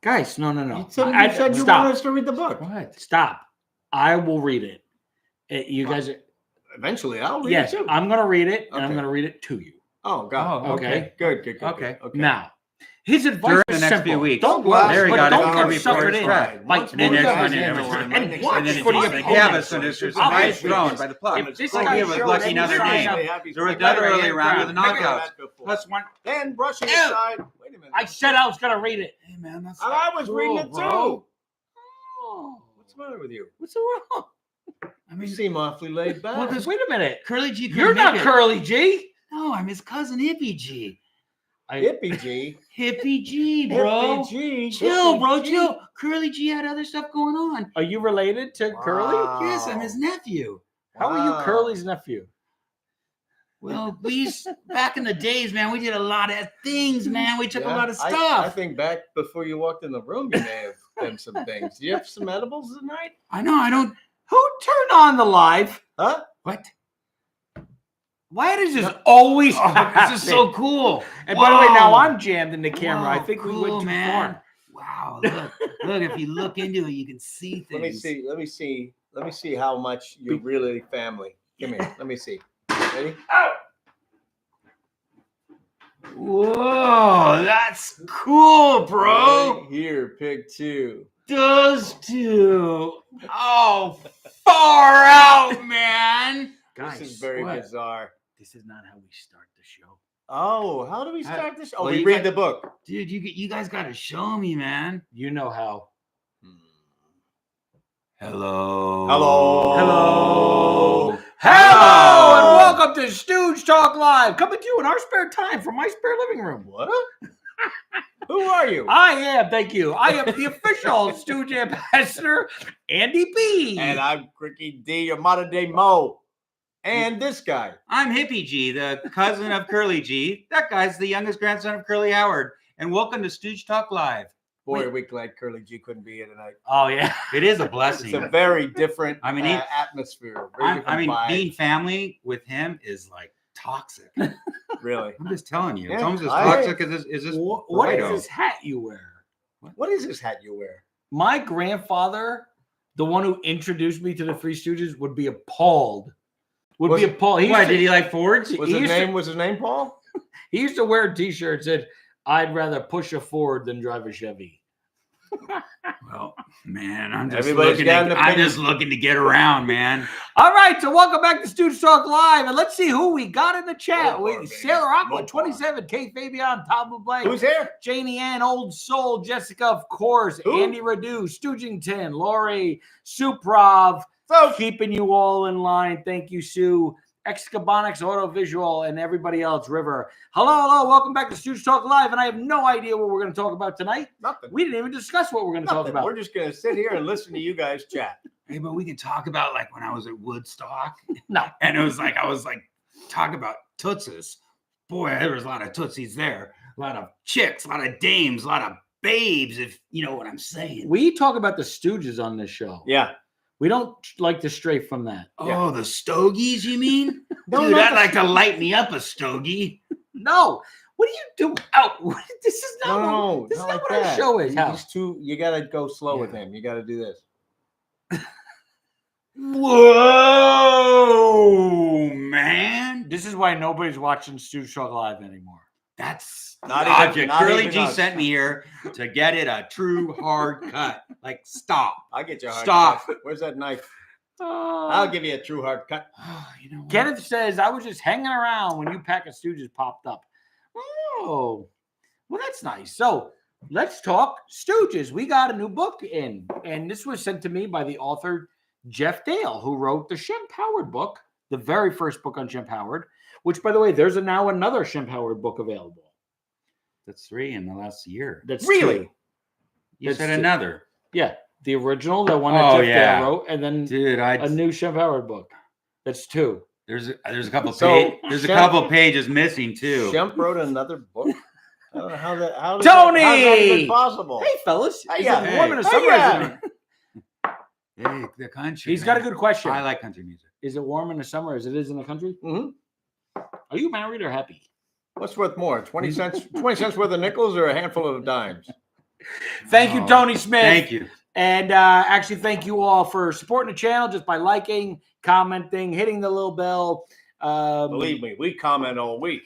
Guys, no. You said you wanted us to read the book. What? Stop. I will read it. You guys. Eventually, I'll read it too. I'm going to read it, and I'm going to read it to you. Oh, God. Oh, okay. Good. Okay. Now, his advice during the next few weeks. Don't worry. There you got don't it. get suckered in. Right. Like, And then and watch for the opponent. Yeah, but so there's nice thrown by the plug. This guy guy was lucky another name. There was another early round with a knockout. Plus one. Then brushing aside. Wait a minute. I said I was going to read it. Hey, man, that's and I was reading it too. Oh. What's the matter with you? What's wrong? I mean, you seem awfully laid back. Well, wait a minute. Curly G. You're not Curly G. No, I'm his cousin Hippie G. Hippie G. Hippie G, bro. Hippie G. Chill, bro. Chill. Curly G had other stuff going on. Are you related to Curly? Yes, I'm his nephew. How are you Curly's nephew? Well, back in the days, man, we did a lot of things, man. We took a lot of stuff. I think back before you walked in the room, you may have done some things. Do you have some edibles tonight? I know. I don't. Who turned on the live? Huh? What? Why does this always happen? This is so cool. And by the way, now I'm jammed in the camera. Whoa, I think we went too far. Wow. Look, if you look into it, you can see things. Let me see how much you're really family. Come here. Let me see. Ready? Whoa, that's cool, bro. Right here, pick two. Those two. Oh, far out, man. Guys, this is very bizarre. This is not how we start the show. Oh, how do we start this? Oh, well, we read the book. Dude, you guys got to show me, man. You know how. Hello. And welcome to Stooge Talk Live, coming to you in our spare time from my spare living room. What? Who are you? I am the official Stooge Ambassador, Andy B. And I'm Cricky D, your modern day Mo. And this guy. I'm Hippie G, the cousin of Curly G. That guy's the youngest grandson of Curly Howard. And welcome to Stooge Talk Live. Boy, are we glad Curly G couldn't be here tonight. Oh, yeah. It is a blessing. It's a very different atmosphere. Being family with him is like toxic. Really? I'm just telling you. Yeah, it's almost as toxic as this. What is this hat you wear? What is this hat you wear? My grandfather, the one who introduced me to the Three Stooges, would be appalled. Did he like Fords? Was his name Paul? He used to wear a T-shirt that said, "I'd rather push a Ford than drive a Chevy." Well, man, I'm just looking to get around, man. All right, so welcome back to Stooge Talk Live, and let's see who we got in the chat. Sailor Aqua 27, Kate Fabian, Tom LeBlanc. Who's here? Janie Ann, Old Soul, Jessica, of course, Who? Andy Radu, Stoogington, Lori, Suprov, So keeping you all in line. Thank you, Sue. Excabonics, Autovisual, and everybody else, River. Hello, welcome back to Stooge Talk Live, and I have no idea what we're going to talk about tonight. Nothing. We didn't even discuss what we're going to talk about. We're just going to sit here and listen to you guys chat. Hey, but we can talk about like when I was at Woodstock. No. And it was like, I was like, talking about Tootsies. Boy, there was a lot of Tootsies there. A lot of chicks, a lot of dames, a lot of babes, if you know what I'm saying. We talk about the Stooges on this show. Yeah. We don't like to stray from that. Oh, the stogies, you mean? No, dude, I'd like to light me up a stogie. No. What are you doing? This is not No, this is not not like what that. our show is. He's too. You got to go slow with him. You got to do this. Whoa, man. This is why nobody's watching Stooge Talk Live anymore. That's Not logic. even Curly G us. sent me here to get it a true hard cut. Like, stop. I'll get you a hard Stop. cut. Where's that knife? I'll give you a true hard cut. You know what? Kenneth says, I was just hanging around when you pack of Stooges popped up. Oh, well, that's nice. So let's talk Stooges. We got a new book in, and this was sent to me by the author Jeff Dale, who wrote the Shemp Howard book, the very first book on Shemp Howard, which, by the way, there's now another Shemp Howard book available. That's 3 in the last year. That's Really? two. You That's said two. another. Yeah, the original, the one that Jeff Dale wrote, and then Dude, a new Shemp Howard book. That's 2. there's a couple So, there's a Shemp- couple pages missing too. Shemp wrote another book. I don't know how that. How's Tony! that even possible? Hey, fellas. Hey, Is yeah. it warm in the Hey, summer? yeah. Isn't it? Hey, the country. He's got a man. good question. I like country music. Is it warm in the summer as it is in the country? Mhm. Are you married or happy? What's worth more, 20 cents? 20 cents worth of nickels or a handful of dimes? Thank you, Tony Smith. Thank you. And actually, thank you all for supporting the channel just by liking, commenting, hitting the little bell. Believe me, we comment all week.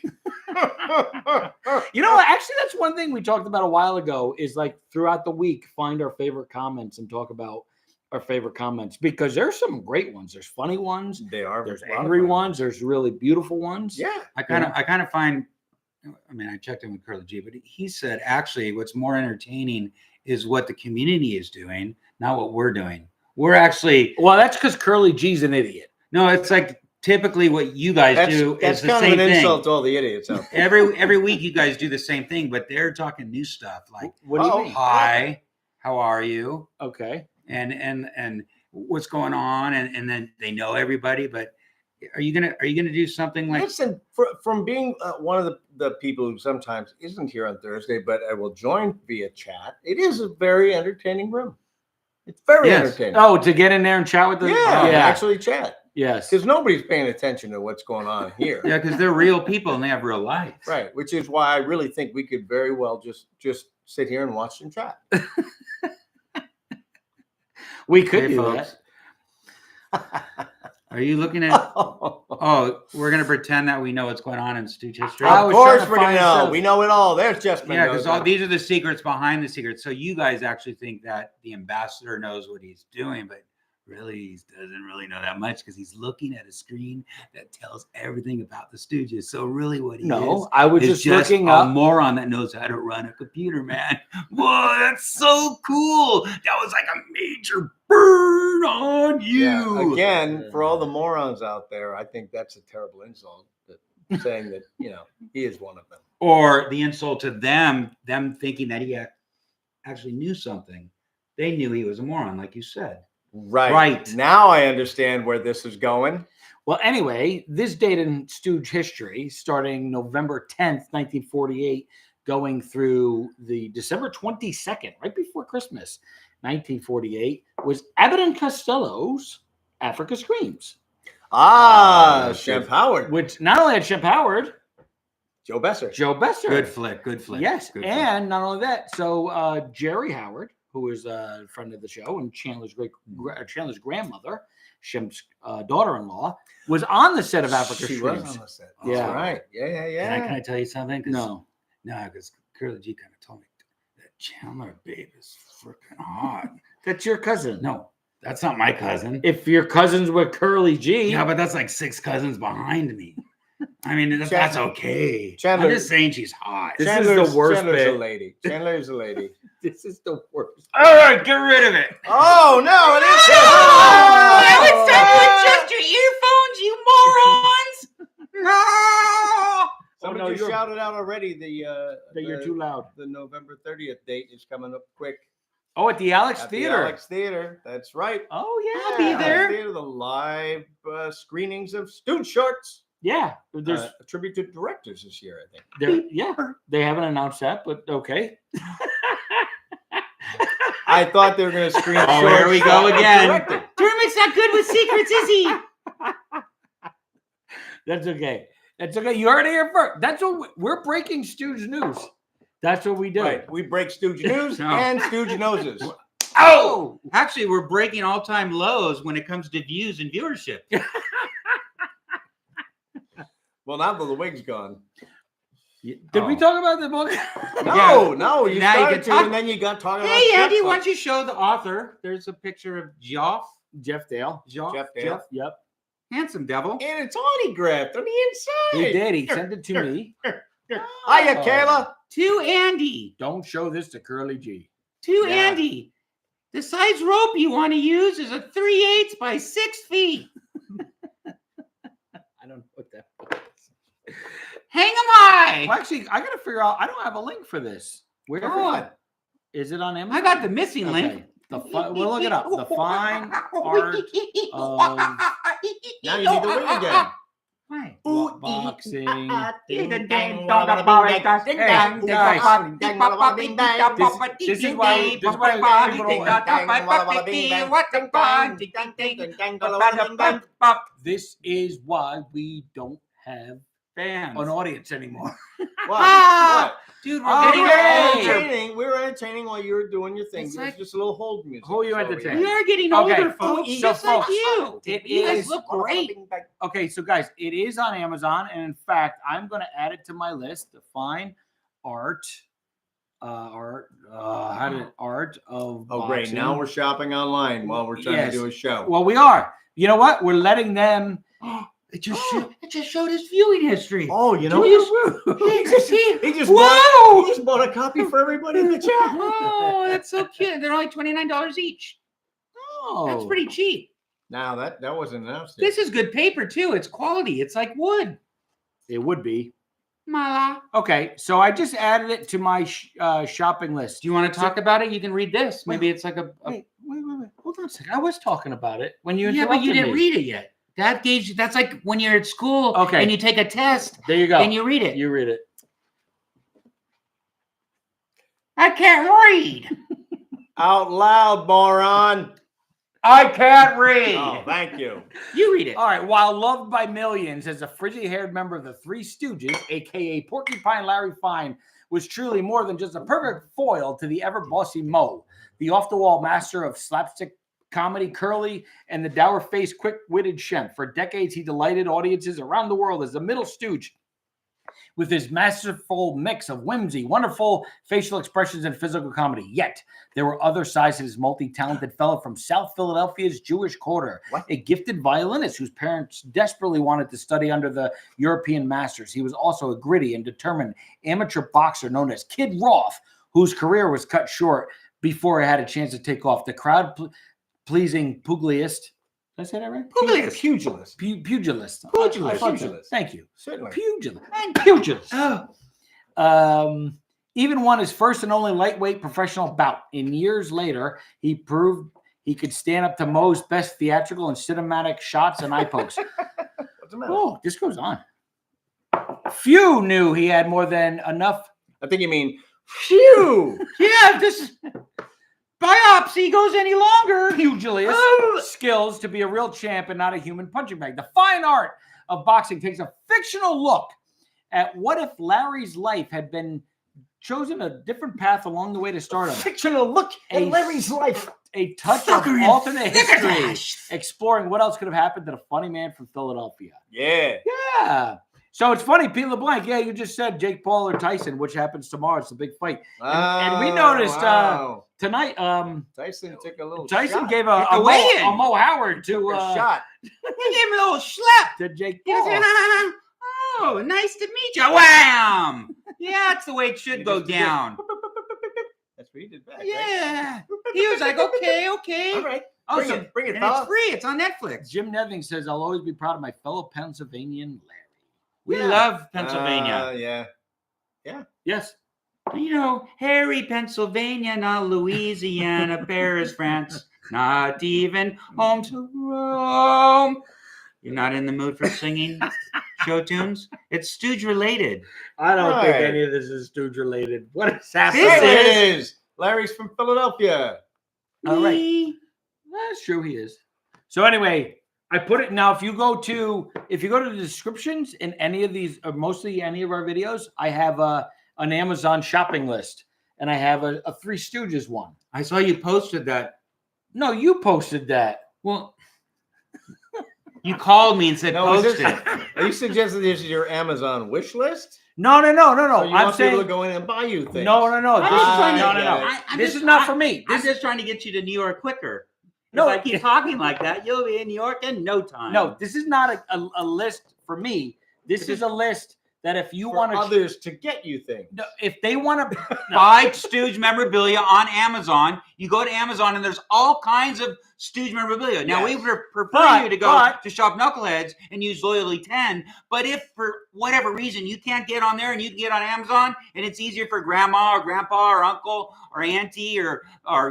You know, actually, that's one thing we talked about a while ago is like throughout the week, find our favorite comments and talk about our favorite comments because there's some great ones. There's funny ones. They are. There's angry ones. There's really beautiful ones. Yeah. I kind of find, I mean, I checked in with Curly G, but he said actually what's more entertaining is what the community is doing, not what we're doing. We're actually, well, that's because Curly G's an idiot. No, it's like typically what you guys do That's is the kind same of an thing. insult to all the idiots out there. Every week you guys do the same thing, but they're talking new stuff like, What do you mean? Hi, how are you? Okay. And what's going on? And then they know everybody, but are you gonna do something like? Listen, from being one of the people who sometimes isn't here on Thursday, but I will join via chat. It is a very entertaining room. It's very entertaining. Oh, to get in there and chat with them? Yeah, actually chat. Yes. Because nobody's paying attention to what's going on here. Yeah, because they're real people and they have real lives. Right, which is why I really think we could very well just sit here and watch them chat. We could Hey, do folks. that. Are you looking at? Oh, we're gonna pretend that we know what's going on in Stooge history. I Of was course trying to we're gonna find know. stuff. We know it all. There's just Yeah, because these are the secrets behind the secrets. So you guys actually think that the ambassador knows what he's doing, but really he doesn't really know that much because he's looking at a screen that tells everything about the Stooges. So really what he is, I was is just looking a up. moron that knows how to run a computer, man. Whoa, that's so cool. That was like a major burn on you. Yeah, again, for all the morons out there, I think that's a terrible insult. Saying that he is one of them. Or the insult to them thinking that he actually knew something. They knew he was a moron, like you said. Right. Now I understand where this is going. Well, anyway, this date in Stooge history, starting November 10th, 1948, going through the December 22nd, right before Christmas, 1948, was Abbott and Costello's Africa Screams. Shemp Howard. Which not only had Shemp Howard, Joe Besser. Good flick. Yes, Good and not only that, so Jerry Howard, who is a friend of the show and Chandler's grandmother, Shemp's daughter-in-law, was on the set of Africa She Screams. was on the set. Yeah. That's right. Yeah. Can I tell you something? No. Because Curly G kind of told me that Chandler babe is freaking hot. That's your cousin. No, that's not my cousin. If your cousin's with Curly G. Yeah, but that's like 6 cousins behind me. I mean, that's okay. Chandler- I'm just saying she's hot. This is the worst Chandler's bit. a lady. Chandler's a lady. This is the worst. All right, get rid of it. Oh, no, it is. Now Oh, it's time to adjust your earphones, you morons. No. Somebody no, just you're- shouted out already That you're too loud. The November 30th date is coming up quick. Oh, at the Alex At Theater. The Alex Theater. That's right. Oh, yeah. I'll be Alex there. Theater, the live screenings of Stooge Shorts. Yeah. There's A tribute to directors this year, I think. they haven't announced that, but okay. I thought they were going to screen. Oh, here we go again. Directed. Durmick's not good with secrets, is he? That's okay. That's okay. You heard it here first. That's what we're breaking Stooge news. That's what we do. Right. We break Stooge news No. and Stooge noses. Oh, actually, we're breaking all-time lows when it comes to views and viewership. Well, now that the wig's gone. Did we talk about the book? No. You Now you started can to, talk. and then you got talking about. Hey, Shemp Andy, Howard. why don't you show the author? There's a picture of Geoff. Jeff Dale. Geoff. Jeff Dale. Yep. Handsome devil. And it's autographed on the inside. He did. He sent it to me. Hiya, Oh. Kayla. To Andy. Don't show this to Curly G. To Yeah. Andy. The size rope you want to use is a 3/8 by 6 feet. I don't know what that is. Hang 'em high. Well, actually, I got to figure out. I don't have a link for this. Where Come on. is it on Amazon? I got the missing Okay. link. We'll look it up. The fine art of Now you need the wig again. Why? boxing. This This is why This is why we don't have fans. an audience anymore. What? Dude, Oh, we're yeah. getting older. We were entertaining while you were doing your thing. It's It was like- just a little hold music. Who are you So entertaining? We are getting Okay. older, folks. So, Just like folks, you. it You guys is- look great. Okay, so guys, it is on Amazon, and in fact, I'm going to add it to my list. The fine art of Oh, great. boxing. Now we're shopping online while we're trying Yes. to do a show. Well, we are. You know what? We're letting them. It just showed his viewing history. Oh, you know, He he Whoa! just bought a copy for everybody in the chat. Oh, that's so cute. They're only $29 each. Oh, That's pretty cheap. Now that wasn't announced. This is good paper too. It's quality. It's like wood. It would be. Mala. Okay, so I just added it to my shopping list. Do you want to talk about it? You can read this. Maybe it's like a Wait. Hold on a second. I was talking about it when you yeah, but you interrupted didn't me. read it yet. That gauge. That's like when you're at school Okay. and you take a test There you go. and you read it. You read it. I can't read. out loud, moron. I can't read. Oh, thank you. You read it. All right. While loved by millions as a frizzy-haired member of the Three Stooges, aka Porcupine Larry Fine, was truly more than just a perfect foil to the ever-bossy Moe, the off-the-wall master of slapstick comedy, Curly, and the dour-faced, quick-witted Shemp. For decades, he delighted audiences around the world as the middle stooge, with his masterful mix of whimsy, wonderful facial expressions, and physical comedy. Yet, there were other sides to this multi-talented fellow from South Philadelphia's Jewish Quarter, a gifted violinist whose parents desperately wanted to study under the European masters. He was also a gritty and determined amateur boxer known as Kid Roth, whose career was cut short before he had a chance to take off. The crowd-pleasing pugilist. Did I say that right? Pugilist. Pugilist. Pugilist. Pugilist. I thought so. Pugilist. Thank you. Certainly. Pugilist. And pugilist. Oh. Even won his first and only lightweight professional bout. In years later, he proved he could stand up to Moe's best theatrical and cinematic shots and eye pokes. What's the matter? Oh, this goes on. Few knew he had more than enough. I think you mean phew. Yeah, if this biopsy goes any longer. Pugilist skills to be a real champ and not a human punching bag. The fine art of boxing takes a fictional look at what if Larry's life had been chosen a different path along the way to stardom. Fictional look at Larry's life. A touch of alternate history, exploring what else could have happened to the funny man from Philadelphia. Yeah. Yeah. So it's funny, Pete LeBlanc. Yeah, you just said Jake Paul or Tyson, which happens tomorrow. It's a big fight. And we noticed tonight, Tyson took a little Tyson shot. gave a Mo Howard to a shot. He gave him a little slap. to Jake He Paul. said, oh, nice to meet you. Wham! Yeah, that's the way it should go down. That's what he did back. Yeah. He was like, okay. Right? All right. Oh, Bring so it, bring it, And fella. it's free. It's on Netflix. Jim Neving says, I'll always be proud of my fellow Pennsylvanian Larry. We Yeah. love Pennsylvania. Yeah. Yes. You know, Harry, Pennsylvania, not Louisiana, Paris, France, not even home to Rome. You're not in the mood for singing show tunes? It's Stooge related. I don't think Right. any of this is Stooge related. What is happening? This It is. Larry's from Philadelphia. All right. Me. That's true. He is. So anyway, I put it now. If you go to the descriptions in any of these, or mostly any of our videos, I have an Amazon shopping list, and I have a Three Stooges one. I saw you posted that. No, you posted that. Well, you called me and said No, is post this- it. Are you suggesting this is your Amazon wish list? No. So you I'm want saying people to go in and buy you things? no. I'm This just is trying to- no. I'm This just- is not for me. I'm This just trying to get you to New York quicker. No, If I keep talking like that, you'll be in New York in no time. no. This is not a list for me. This is a list that if you For want to, others to get you things. if they want to, Buy Stooge memorabilia on Amazon. You go to Amazon and there's all kinds of Stooge memorabilia. Now we Yes. prefer But- you to go to Shop Knuckleheads and use Loyally 10. But if for whatever reason you can't get on there and you can get on Amazon and it's easier for grandma or grandpa or uncle or auntie or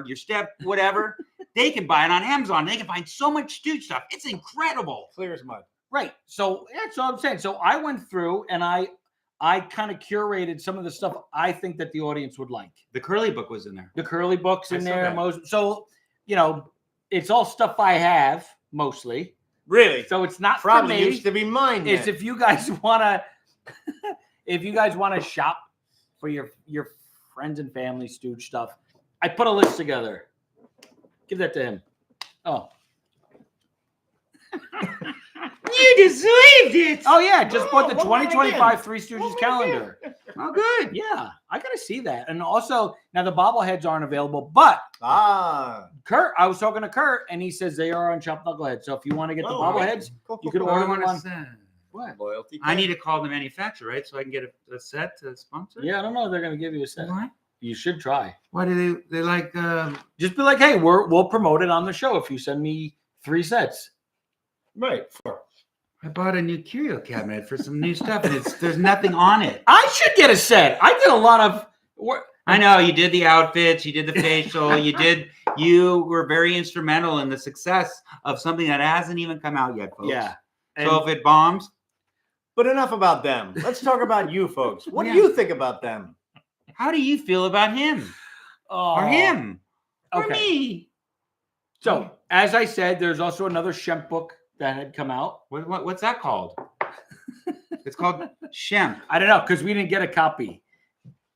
your step whatever, they can buy it on Amazon. They can find so much Stooge stuff. It's incredible. Clear as mud. right. So that's what I'm saying. So I went through and I kind of curated some of the stuff I think that the audience would like. The Curly book was in there. The Curly books I in saw there, that. so it's all stuff I have mostly. Really? So it's not Probably for me. used to be mine. Is then. if you guys want to, if you guys want to shop for your friends and family Stooge stuff, I put a list together. Give that to him. Oh. You deserved it. Oh yeah, just bought the what was that 2025 Three Stooges calendar. Oh, good. Yeah, I gotta see that. And also, now the bobbleheads aren't available, but Kurt, I was talking to Kurt, and he says they are on Shop Knucklehead. So if you want to get the bobbleheads, you can What do order I them want on. to say? What? Loyalty. I need to call the manufacturer, right? So I can get a set to sponsor. Yeah, I don't know if they're gonna give you a set. Why? You should try. Why do they like? Just be like, hey, we'll promote it on the show if you send me 3 sets. Right. I bought a new curio cabinet for some new stuff, and there's nothing on it. I should get a set. I did a lot of work. I know you did the outfits, you did the facial, you were very instrumental in the success of something that hasn't even come out yet, folks. Yeah. So if it bombs, But enough about them. Let's talk about you folks. What Yeah. do you think about them? how do you feel about him or him or Okay. me? So, as I said, there's also another Shemp book that had come out. What's that called? It's called Shemp. I don't know because we didn't get a copy.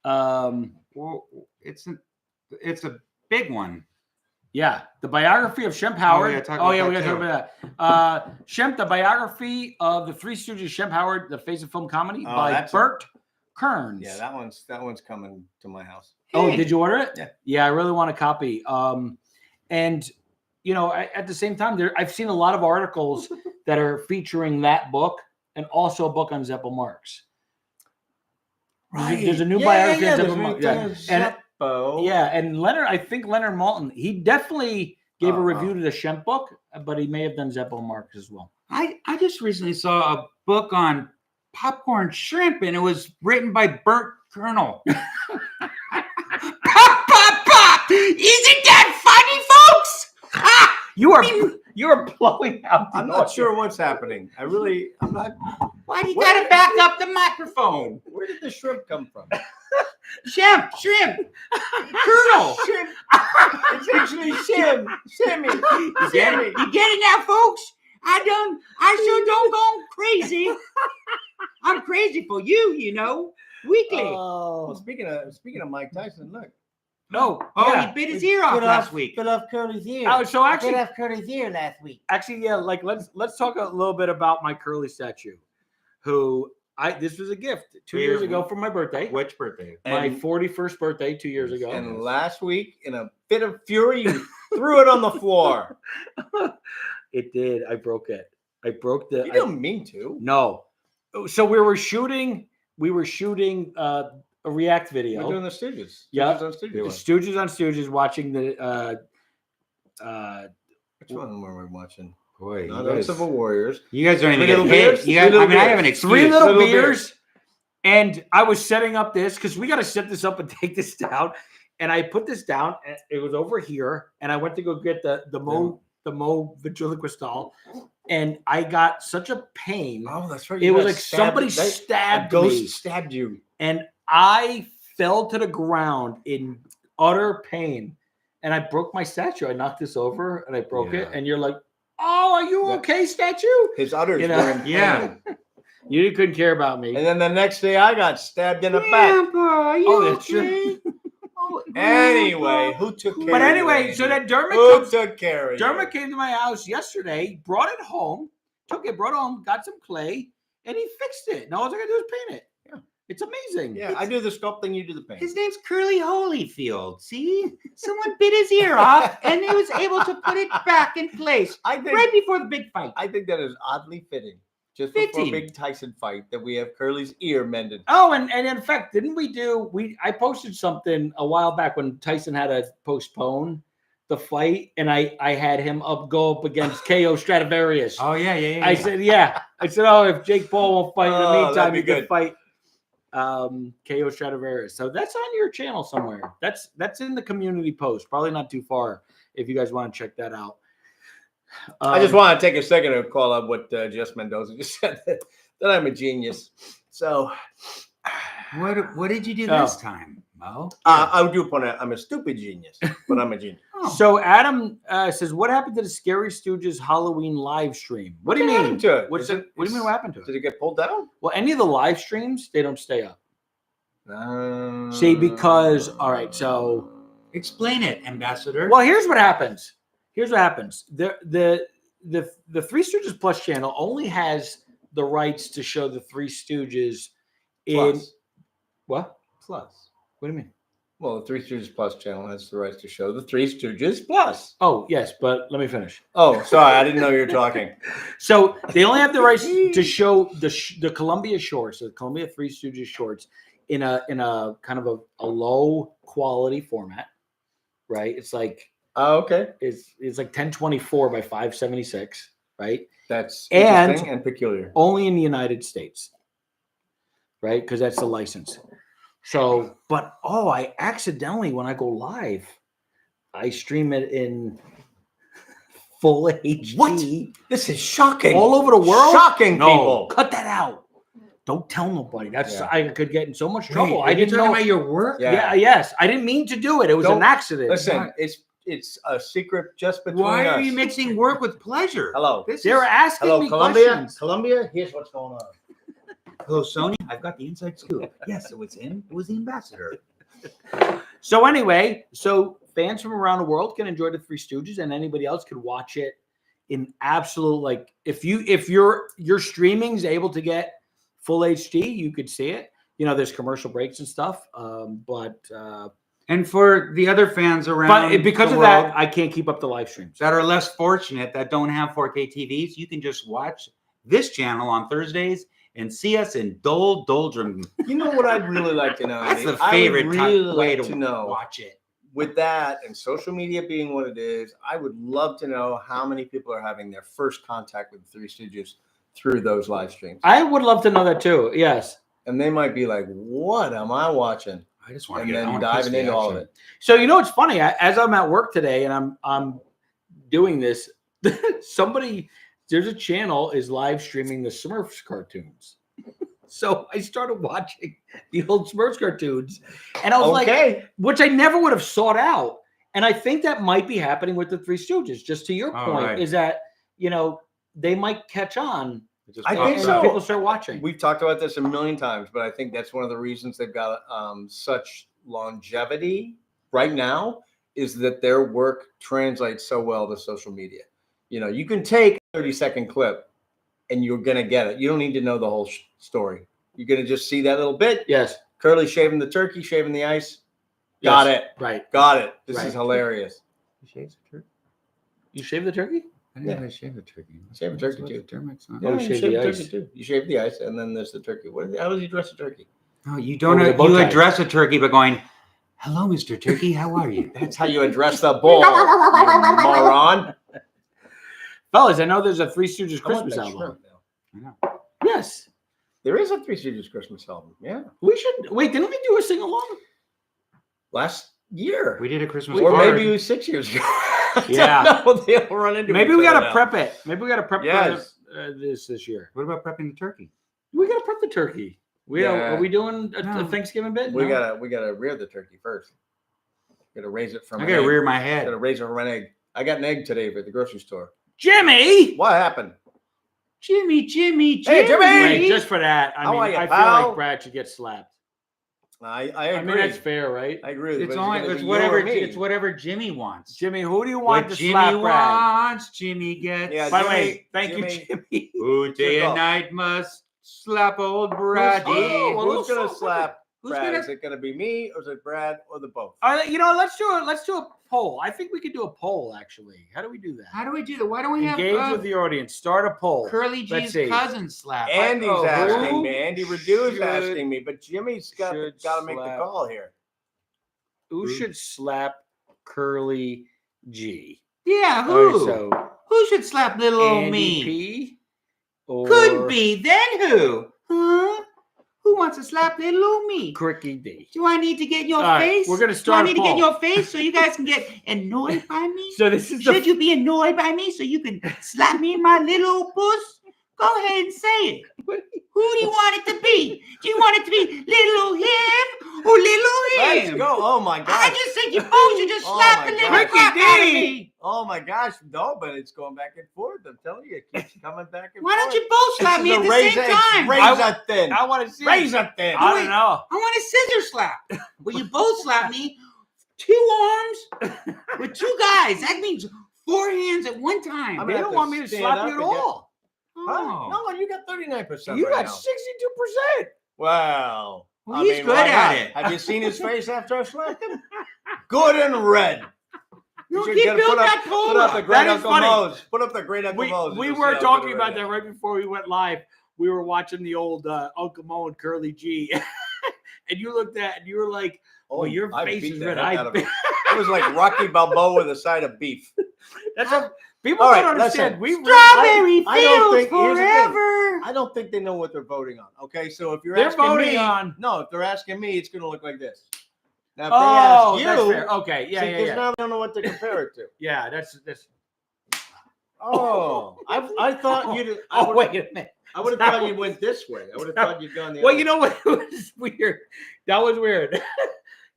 Well, it's a big one. Yeah, the biography of Shemp Howard. yeah, We talk gotta about talk that about that. Shemp, the biography of the Three Stooges, Shemp Howard, the face of film comedy by that's Burt Kearns. Yeah, that one's coming to my house. Oh, did you order it? Yeah. Yeah, I really want a copy. And you know, at the same time, I've seen a lot of articles that are featuring that book and also a book on Zeppel Marx. There's a new biography on Zeppel Marx. Yeah, and Leonard, I think Leonard Maltin, he definitely gave a review to the Shemp book, but he may have done Zeppel Marx as well. I just recently saw a book on popcorn shrimp, and it was written by Burnt Colonel. Pop, pop, pop! Isn't that funny, folks? Ah! You are blowing out. I'm not sure what's happening. I'm not. Why do you gotta back up the microphone? Where did the shrimp come from? Shrimp, Colonel. Shrimp. It's actually Sammy. You get it now, folks? I sure don't go crazy. I'm crazy for you, you know. Weekly. Well, speaking of Mike Tyson, look. No. He bit his ear off last week. Bit off Curly's ear. Oh, so actually, bit off Curly's ear last week. Actually, yeah. Like let's talk a little bit about my Curly statue, who this was a gift 2 years ago for my birthday. Which birthday? My 41st birthday 2 years ago. And last week, in a fit of fury, you threw it on the floor. It did. I broke it. I broke the. You didn't mean to. No. So we were shooting a React video. We're doing the Stooges. Yeah. Stooges on Stooges. Stooges on Stooges, watching the. Which one were we watching? Boy, Not those Civil Warriors. You guys don't even Little get paid. Bears? You guys, Little I have an Bears. excuse. Three little Little beers. And I was setting up this because we got to set this up and take this down. And I put this down, and it was over here. And I went to go get the Mo ventriloquistal, and I got such a pain. Oh, that's right. It was like somebody stabbed a ghost me. stabbed you. And I fell to the ground in utter pain. And I broke my statue. I knocked this over and I broke it. And you're like, oh, are you okay, statue? His udders You know? were in pain. Yeah. You couldn't care about me. And then the next day I got stabbed in the back. That's true. Anyway, who took care But of anyway, you? so that Who took care of you? Dermot came to my house yesterday, brought it home, brought it home, got some clay, and he fixed it. Now all I gotta do is paint it. Yeah. It's amazing. Yeah, I do the sculpting, you do the paint. His name's Curly Holyfield. See? Someone bit his ear off, and he was able to put it back in place right before the big fight. I think that is oddly fitting. Just before a big Tyson fight that we have Curly's ear mended. Oh, and in fact, didn't I posted something a while back when Tyson had to postpone the fight, and I had him go up against KO Stradivarius. Oh, yeah. I said, if Jake Paul won't fight in the meantime, you could fight KO Stradivarius. So that's on your channel somewhere. That's in the community post. Probably not too far if you guys want to check that out. I just want to take a second to call out what Jess Mendoza just said, that I'm a genius. So, what did you do this time? Mo? I would do a point out. I'm a stupid genius, but I'm a genius. Oh. So Adam says, "What happened to the Scary Stooges Halloween live stream? What do you mean? happened to it? What do you mean? What happened to Did it? it get pulled down? Well, any of the live streams, they don't stay up. See, because all right, so Explain it, Ambassador. well, here's what happens. Here's what happens. The Three Stooges Plus channel only has the rights to show the Three Stooges in Plus. what? Plus. What do you mean? Well, the Three Stooges Plus channel has the rights to show the Three Stooges Plus. Oh, yes, but let me finish. Oh, sorry, I didn't know you were talking. So they only have the rights to show the Columbia shorts, so the Columbia Three Stooges shorts, in a kind of a low quality format, right? It's like Oh, okay. it's like 1024 by 576, right? That's And- interesting and peculiar. Only in the United States, right? Because that's the license. So, but I accidentally, when I go live, I stream it in full HD. What? This is shocking. All over the world? Shocking, No, people. cut that out. Don't tell nobody. That's Yeah. I could get in so much Wait, trouble. are I you didn't talking know. about your work? Yeah, yes. I didn't mean to do it. It was Don't- an accident. Listen, it's a secret just between Why us. are you mixing work with pleasure? Hello. This They were is, asking Hello, me Columbia. questions. Columbia, here's what's going on. hello, Sony. I've got the inside scoop. Yes, it was him. It was the ambassador. So anyway, so fans from around the world can enjoy the Three Stooges, and anybody else could watch it in absolute, like, if your streaming is able to get full HD, you could see it. You know, there's commercial breaks and stuff, but And for the other fans around, because the of world that, I can't keep up the live streams. that are less fortunate that don't have 4K TVs, you can just watch this channel on Thursdays and see us in doldrum. You know what I'd really like to know? That's Andy? the I would favorite really way like to know. watch it. With that and social media being what it is, I would love to know how many people are having their first contact with the Three Stooges through those live streams. I would love to know that too. Yes. And they might be like, what am I watching? I just want And to get then diving into all of it. So you know what's funny? As I'm at work today and I'm doing this, there's a channel is live streaming the Smurfs cartoons. So I started watching the old Smurfs cartoons, and I was like, which I never would have sought out. And I think that might be happening with the Three Stooges. Just to your All point, right. is that they might catch on. I think and so. People start watching. We've talked about this a million times, but I think that's one of the reasons they've got such longevity right now is that their work translates so well to social media. You know, you can take a 30-second clip and you're going to get it. You don't need to know the whole story. You're going to just see that little bit. Yes. Curly shaving the turkey, shaving the ice. Got it. Right. Got it. This Right. is hilarious. You shave the turkey? You shave the turkey? I didn't know I shaved the turkey. Shave the turkey, too. Dermic's not. Yeah, Oh, you you shave shave the the ice. turkey too. You shave the ice, and then there's the turkey. How does he dress a turkey? No, you don't. With a bow You tie. address a turkey by going, "Hello, Mr. Turkey. How are you?" That's how you address the bull, you moron. Fellas, I know there's a Three Stooges I want Christmas that album. shrimp now. I know. Yes. There is a Three Stooges Christmas album. Yeah, We should wait. Didn't we do a sing along? last year, We did a Christmas or card. maybe it was 6 years ago. Yeah. no, they'll run into. Maybe each we got other to now. prep it. Maybe we got to prep Yes. this year. What about prepping the turkey? We got to prep the turkey. Are we doing a No. Thanksgiving bit? We No? gotta rear the turkey first. Gotta raise it from. I an gotta egg. rear my head. Gotta raise it from an egg. I got an egg today at the grocery store. Jimmy. What happened? Jimmy. Hey, Jimmy! Wait, just for that, I How mean, are you, I feel pal? like Brad should get slapped. I agree. I mean, that's fair, right? I agree. It's but only gonna it's be whatever you or me. it's whatever Jimmy wants. Jimmy, who do you want What to Jimmy slap Brad? wants, Jimmy gets. Yeah, By the Jimmy- way, thank you, Jimmy- Jimmy. Who day Jerk and off. night must slap old Brady. Oh, well, Who's gonna slap Who's Brad? gonna- Is it gonna be me or is it Brad or the both? Let's do a poll. I think we could do a poll. Actually, how do we do that? How do we do that? Why don't we Engage have with the audience. Start a poll. Curly Let's G's see. cousin slap? Andy's who asking me. Andy Redu is should- asking me, but Jimmy's got should to make the slap- call here. Who should slap Curly G? Yeah, All right, who? so Who should slap little old Andy me? P. Or Could be. Then who? Huh? Who wants to slap little old me? Cricky D. Do I need to get in your All right, face? we're gonna Do I start a need to get in poll. your face so you guys can get annoyed by me? So this is Should the you be annoyed by me so you can slap me in my little puss? Go ahead and say it. Who do you want it to be? Do you want it to be little him or little him? Let's go. Oh my gosh. I just said you both should just Oh slap my the little God. crap out of me. Oh my gosh. No, but it's going back and forth. I'm telling you, it keeps coming back and Why forth. don't you both slap me at the same time? Razor thin. I want to see. Razor thin. I don't know. I want a scissor slap. Will you both slap me? 2 arms with 2 guys. That means 4 hands at one time. I'm They gonna don't have want to me to stand slap up you at and get- all. Oh. No, you got 39%. You right got now. 62%. Wow. Well, he's good why at not? it. Have you seen his face after I slapped him? Good and red. You should keep get- building put up- that pole Put up up. the great That is Uncle funny. Mose. Put up the great Uncle Mose. We You'll were see how talking good about it that is. right before we went live. We were watching the old Uncle Mo and Curly G. And you looked at and you were like, well, your I face beat is the red. heck out of him. It was like Rocky Balboa with a side of beef. That's a, people All don't right, understand. listen. We Strawberry I don't fields think- here's the thing. forever. I don't think they know what they're voting on. Okay, so if you're They're asking voting me, on- no, if they're asking me, it's going to look like this. Now, if Oh, they that's ask you, fair. Okay, yeah, see, yeah, 'cause yeah. now they don't know what to compare it to. Yeah, that's. Oh, I thought you'd. Oh, wait a minute. I would have thought you went this way. I would have thought you'd gone the Well, other you know what was weird? That was weird.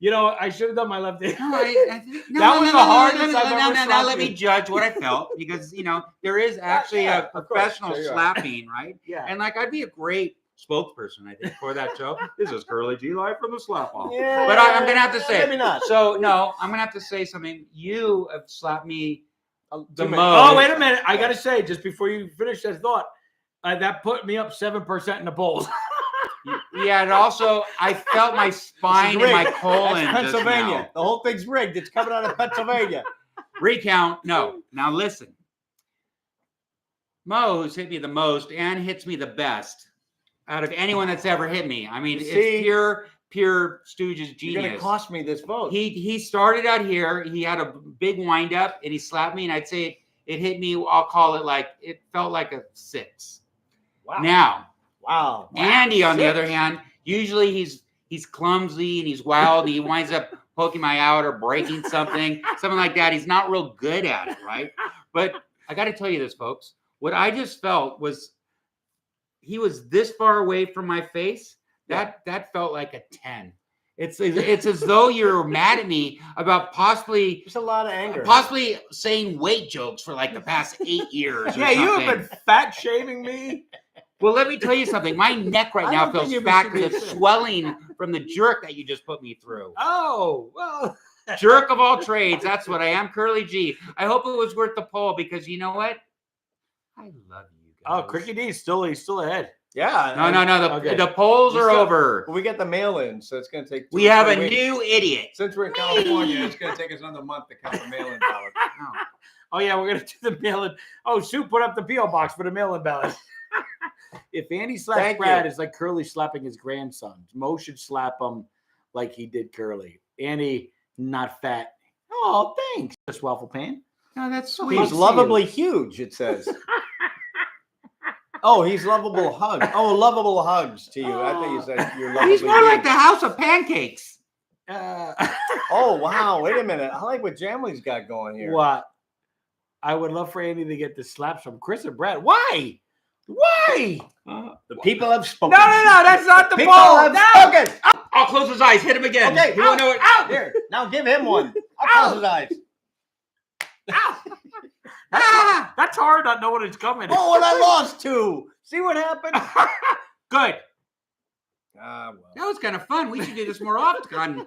You know, I should have done my left hand. No, That was the hardest I've ever No, slapped let me you. judge what I felt because, there is actually yeah, a of course. professional There you are. slapping, right? Yeah. And I'd be a great spokesperson, I think, for that show. This is Curly G live from the slap off. Yeah, But I'm going to have to say, maybe not. so no, I'm going to have to say something. You have slapped me the Too many. most. Oh, wait a minute. I got to say, just before you finish that thought, that put me up 7% in the polls. Yeah, and also I felt my spine and my rigged. colon. That's just Pennsylvania. now. The whole thing's rigged. It's coming out of Pennsylvania. Recount. No. Now listen. Mo's hit me the most and hits me the best out of anyone that's ever hit me. I mean, You it's see? pure Stooge's You're going to genius. cost me this vote. He started out here. He had a big wind up and he slapped me, and I'd say it hit me. I'll call it like it felt like a 6. Wow. Now, Wow. Andy, on the 6. other hand, usually he's clumsy and he's wild and he winds up poking my out or breaking something like that. He's not real good at it, right? But I got to tell you this, folks. What I just felt was he was this far away from my face. That felt like a 10. It's as though you're mad at me about possibly There's a lot of anger. saying weight jokes for like the past 8 years. Or Yeah, you something. have been fat shaving me. Well, let me tell you something. My neck right I now don't think feels you fat should because be it's sick. swelling from the jerk that you just put me through. Oh, well. Jerk of all trades. That's what I am, Curly G. I hope it was worth the poll because you know what? I love you guys. Oh, Cricky D he's still ahead. Yeah. No. Okay. The polls We are still- over. We get the mail-in, so it's going to take. We have a 2 or 3 weeks. new idiot. Since we're in California, it's going to take us another month to count the mail-in ballot. Oh, yeah, we're going to do the mail-in. Oh, Sue put up the P.O. box for the mail-in ballot. If Andy slaps Thank Brad, you. it's like Curly slapping his grandson. Mo should slap him like he did Curly. Andy, not fat. Oh, thanks, Miss Waffle Pan. No, that's sweet. He's lovably huge, it says. Oh, he's lovable hugs. Oh, lovable hugs to you. I think you said you're lovably He's more like huge. the House of Pancakes. Oh, wow. Wait a minute. I like what Jamley's got going here. What? I would love for Andy to get the slaps from Chris and Brad. Why? Why? The people have No, spoken. that's not the People poll. have No. spoken. I'll close his eyes. Hit him again. Okay, You won't know it. out here. Now give him one. I'll close his eyes. That's hard not knowing it's coming. Oh, and I lost 2. See what happened? Good. Ah, well. That was kind of fun. We should do this more often.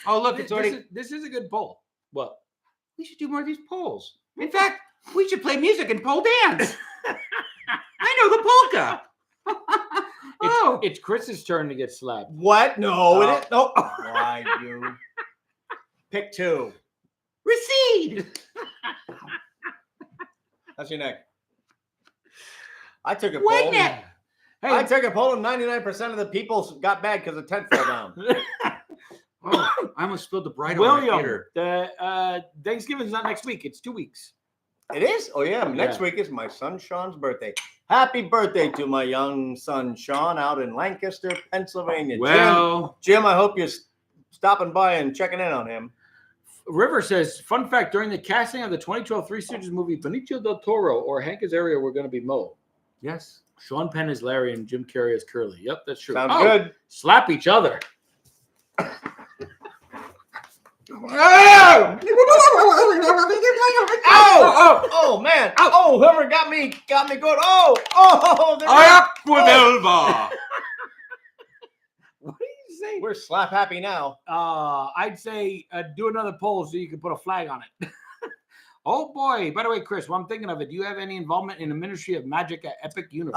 Oh, look, it's already. This is a good poll. What? We should do more of these polls. In fact, we should play music and pole dance. I know the polka. Oh, It's Chris's turn to get slapped. What? No, Oh. it is. No. Why you? Pick 2. recede. That's your neck. I took a What poll. neck? I took a poll and 99% of the people got bad because the tent fell down. Oh, I almost spilled the bright on my William, theater. the Thanksgiving's not next week. It's 2 weeks. It is? Oh, yeah. Next Yeah. week is my son Sean's birthday. Happy birthday to my young son Sean out in Lancaster, Pennsylvania. Well, Jim, I hope you're stopping by and checking in on him. River says, fun fact, during the casting of the 2012 Three Stooges movie, Benicio del Toro or Hank Azaria were going to be Mo. Yes. Sean Penn is Larry and Jim Carrey is Curly. Yep, that's true. Sounds good. Slap each other. Oh, man. Oh, whoever got me good. Oh, Aquavelva. What do you say? we're slap happy now. I'd say do another poll so you can put a flag on it. Oh boy! By the way, Chris, while I'm thinking of it, do you have any involvement in the Ministry of Magic at Epic Universe?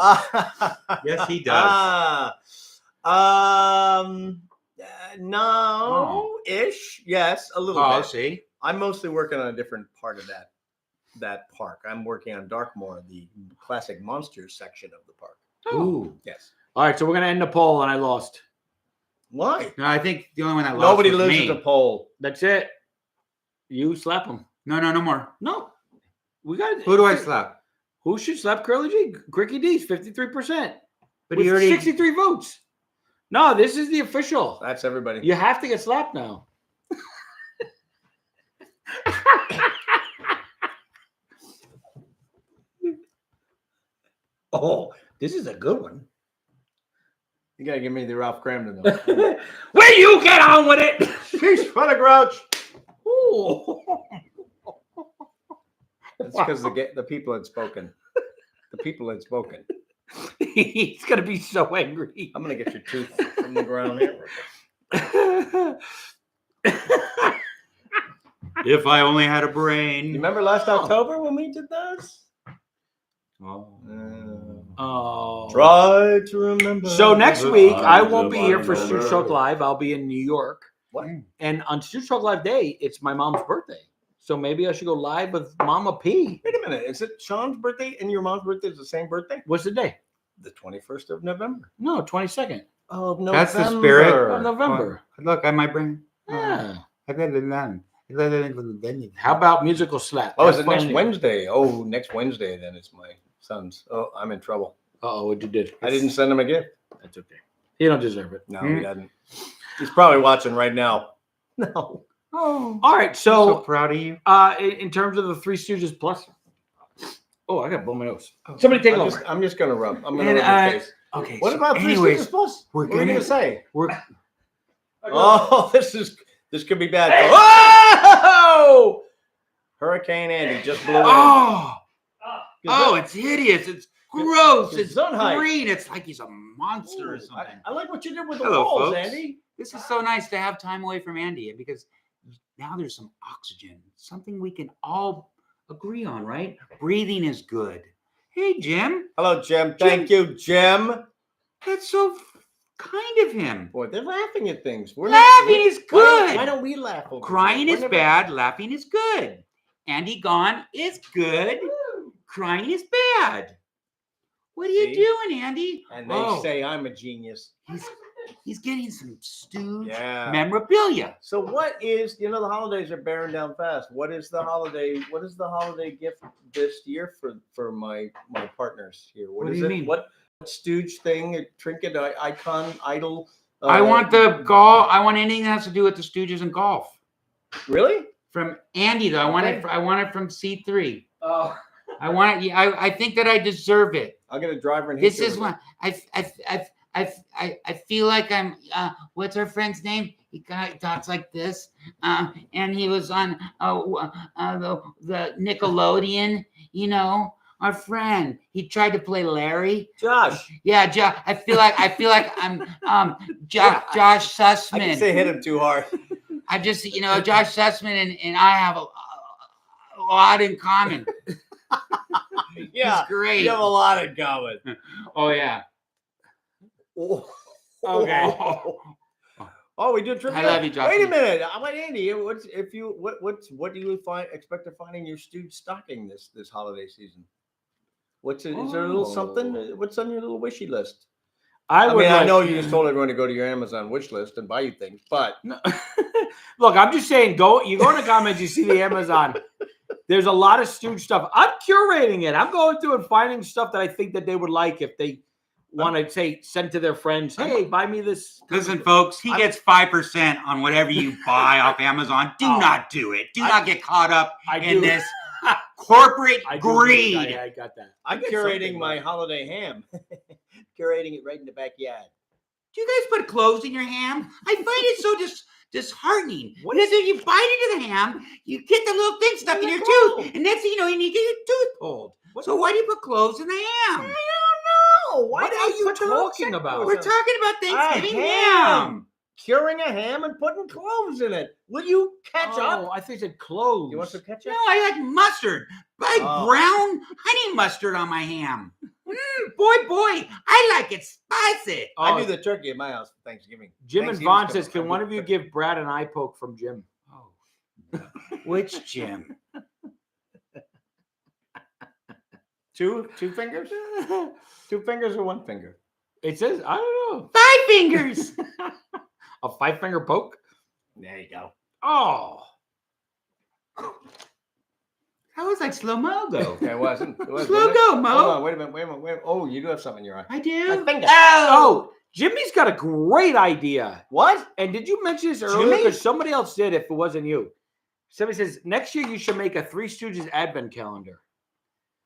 Yes, he does. No-ish. Yes, a little bit. See. I'm mostly working on a different part of that park. I'm working on Darkmoor, the classic monsters section of the park. Ooh. Yes. All right, so we're gonna end the poll, and I lost. Why? No, I think the only one that lost Nobody was loses me. a poll. That's it. You slap him. No more. No, we got. Who do I slap? Who should slap Curly G? Cricky D's 53%. But With he already 63 votes. No, this is the official. That's everybody. You have to get slapped now. Oh, this is a good one. You gotta give me the Ralph Cramden though. Will you get on with it? Sheesh, what a grouch. Ooh. That's because the people had spoken. The people had spoken. He's gonna be so angry. I'm gonna get your tooth from the ground here. If I only had a You brain. remember last October when we did this? Oh. Try to remember. So next week I won't be here for Stooge Stooge Talk Live. I'll be in New York. What? And on Stooge Talk Live Day, it's my mom's birthday. So maybe I should go live with Mama P. Wait a minute. Is it Sean's birthday and your mom's birthday is the same birthday? What's the day? The 21st of November. No, 22nd Oh, November. That's the spirit. of November. Look at my brain. Yeah. How How about musical slap? Oh, is Have it next fun. Wednesday? Oh, next Wednesday then it's my son's. Oh, I'm in trouble. Uh-oh, what you did? I didn't send him a gift. That's okay. He don't deserve it. No, he doesn't. He's probably watching right now. No. Oh, All right, so so proud of you. in terms of the Three Stooges plus. Oh, I got to blow my nose. Somebody take over. I'm just gonna rub. I'm gonna And, rub your face. Okay. What so about Three anyways, Stooges Plus? we're What are you gonna- gonna say? We're Oh, this could be bad. Whoa! Hurricane Andy just blew in. oh, it's hideous. It's gross. It's Gesundheit. green. It's like he's a monster or Ooh, something. I like what you did with the Hello, walls, folks. Andy. This is so nice to have time away from Andy because now there's some oxygen, something we can all agree on, right? Breathing is good. Hey, Jim. Hello, Jim. Thank you, Jim. That's so kind of him. Boy, they're laughing at things. We're Laughing is good. Why don't we laugh? Over Crying here? is bad. Laughing is good. Andy gone is good. Crying is bad. What are you See? doing, Andy? And they Oh, say I'm a genius. he's getting some Stooge Yeah. memorabilia. So what is, the holidays are bearing down fast. What is the holiday gift this year for my partners here? What is do you it? mean? What Stooge thing, a trinket, icon, idol? I want the golf. I want anything that has to do with the Stooges and golf. Really? From Andy, though. I want it from C3. Oh. I want it. I think that I deserve it. I'll get a driver and This is one. I feel like I'm. What's our friend's name? He talks like this. And he was on the Nickelodeon. You know, our friend. He tried to play Larry. Josh. Yeah, Josh. I feel like I'm Josh Sussman. I can say hit him too hard. I just, Josh Sussman and I have a lot in common. Yeah, He's great. you have a lot in common. Oh yeah. Oh. Okay. Oh, we do trivia. I love you, Josh. Wait a minute. I want Andy. What do you expect to find in your Stooge stocking this holiday season? Is there a little something? What's on your little wishy list? I know you just told everyone to go to your Amazon wish list and buy you things, but No. Look, I'm just saying, you go in the comments, you see the Amazon. There's a lot of Stooge stuff. I'm curating it. I'm going through and finding stuff that I think that they would like if they want to say send to their friends. Hey, buy me this. Listen, folks, he gets 5% on whatever you buy off Amazon. Do not do it. Do not get caught up in this corporate I greed. I got that. I'm get curating something my right. holiday ham. Curating it right in the backyard. Do you guys put cloves in your ham? I find it so disheartening. What Because if you bite into the ham, you get the little thing stuck in your tooth, and next thing you know, you need to get your tooth pulled. So why do you put cloves in the ham? I don't know. Why What do are you put the little talking second about? one We're on? talking about Thanksgiving A ham. Curing a ham and putting cloves in it. Will you catch up? I think it said cloves. You want some ketchup? No, I like mustard. Buy Oh. brown honey mustard on my ham. Boy, I like it spicy. I do the turkey at my house for Thanksgiving. Jim and Thanksgiving's Vaughn coming says, up. can one of you give Brad an eye poke from Jim? Oh, which Jim? Two fingers? 2 fingers or 1 finger? It says, I don't know. 5 fingers. A 5-finger poke? There you go. Oh. That was like slow-mo go. It wasn't. It wasn't. Slow go, Mo. Hold on, wait a minute. Oh, you do have something in your eye. I do. My finger. Oh, Jimmy's got a great idea. What? And did you mention this earlier? Jimmy? Because somebody else did if it wasn't you. Somebody says, next year you should make a Three Stooges advent calendar.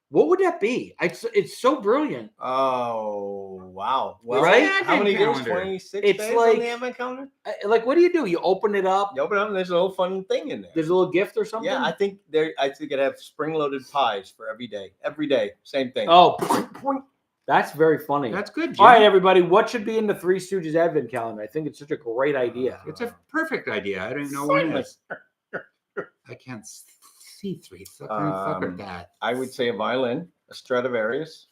What would that be? It's so brilliant. Oh, wow. Well, Right? how many days? Calendar. 26 It's days like- on the advent calendar? Like, what do? You open it up. You open it up and there's a little fun thing in there. There's a little gift or something. Yeah, I think it'd have spring-loaded pies for every day. Every day, same thing. Oh, that's very funny. That's good, Jim. All right, everybody. What should be in the Three Stooges advent calendar? I think it's such a great idea. It's a perfect idea. I don't even know Sign what it us. is. I can't see 3. Fuck with that. I would say a violin, a Stradivarius.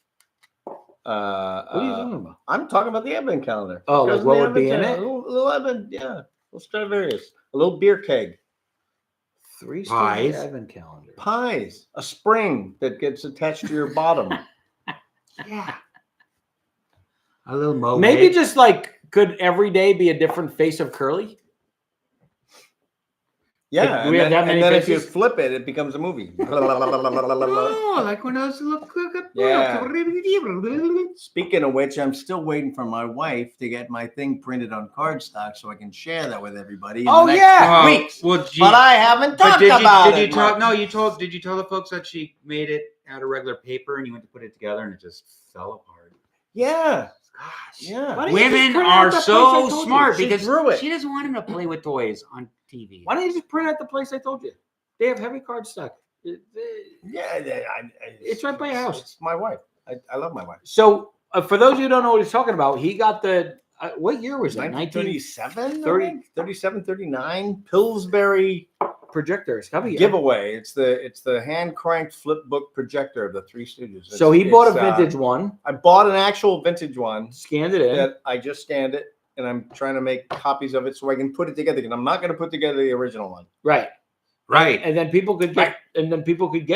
What are you talking about? I'm talking about the advent calendar. Oh, like Because what the would be in advent it? calendar, a little advent, yeah. A little Stradivarius. A little beer keg. Three Stooges Pies. advent calendar. Pies. A spring that gets attached to your bottom. Yeah. A little mo. Maybe just like, could every day be a different face of Curly? Yeah. Do we have that many and then if you faces? flip it, it becomes a movie. Oh, like when I was a little Yeah. Speaking of which, I'm still waiting for my wife to get my thing printed on cardstock so I can share that with everybody. In Oh, the next yeah. few weeks. Well, gee, But I haven't but talked did about you it. tell? much. No, you told. Did you tell the folks that she made it out of regular paper and you went to put it together and it just fell apart? Yeah. Gosh. Yeah. Why don't you just Women print out are that place I so told you? smart She because drew it. she doesn't want him to play with toys on TV. Why don't you just print out the place I told you? They have heavy cardstock. Yeah. It's right by your house. It's my wife. I love my wife. So, for those of you who don't know what he's talking about, he got the what year was it? 1937, 30 37, 39 Pillsbury projector. It's gotta be giveaway. It's the hand cranked flip book projector of the Three Stooges. So he bought a It's, vintage one, I bought an actual vintage one scanned it in. that I just scanned it, and I'm trying to make copies of it so I can put it together. Because I'm not going to put together the original one. Right. Right. And then people could get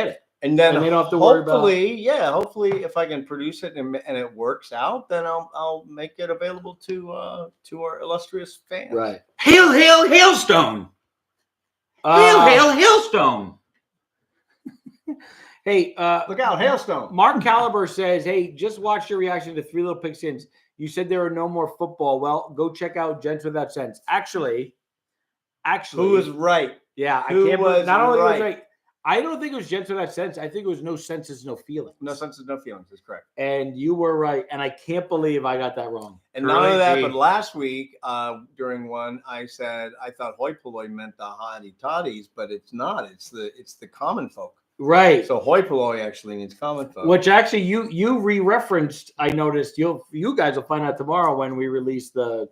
it. And then And they don't have to worry about- hopefully, if I can produce it and it works out, then I'll make it available to our illustrious fans. Right. Hail, hail, hailstone! Hail, hail, hailstone! Hey, Look out, hailstone! Mark Caliber says, hey, just watch your reaction to Three Little Pigskin. You said there are no more football. Well, go check out Gents Without Sense. Actually, Who was right? yeah, I who can't believe was not only was right? right. I don't think it was Gents Without Sense. I think it was No Senses, No Feelings. No senses, no feelings is correct. And you were right. And I can't believe I got that wrong. And not only Curly that, G. but last week during one, I said I thought hoi polloi meant the hottie toddies, but it's not. It's the common folk. Right. So hoi polloi actually means common folk. Which actually you re-referenced. I noticed you guys will find out tomorrow when we release the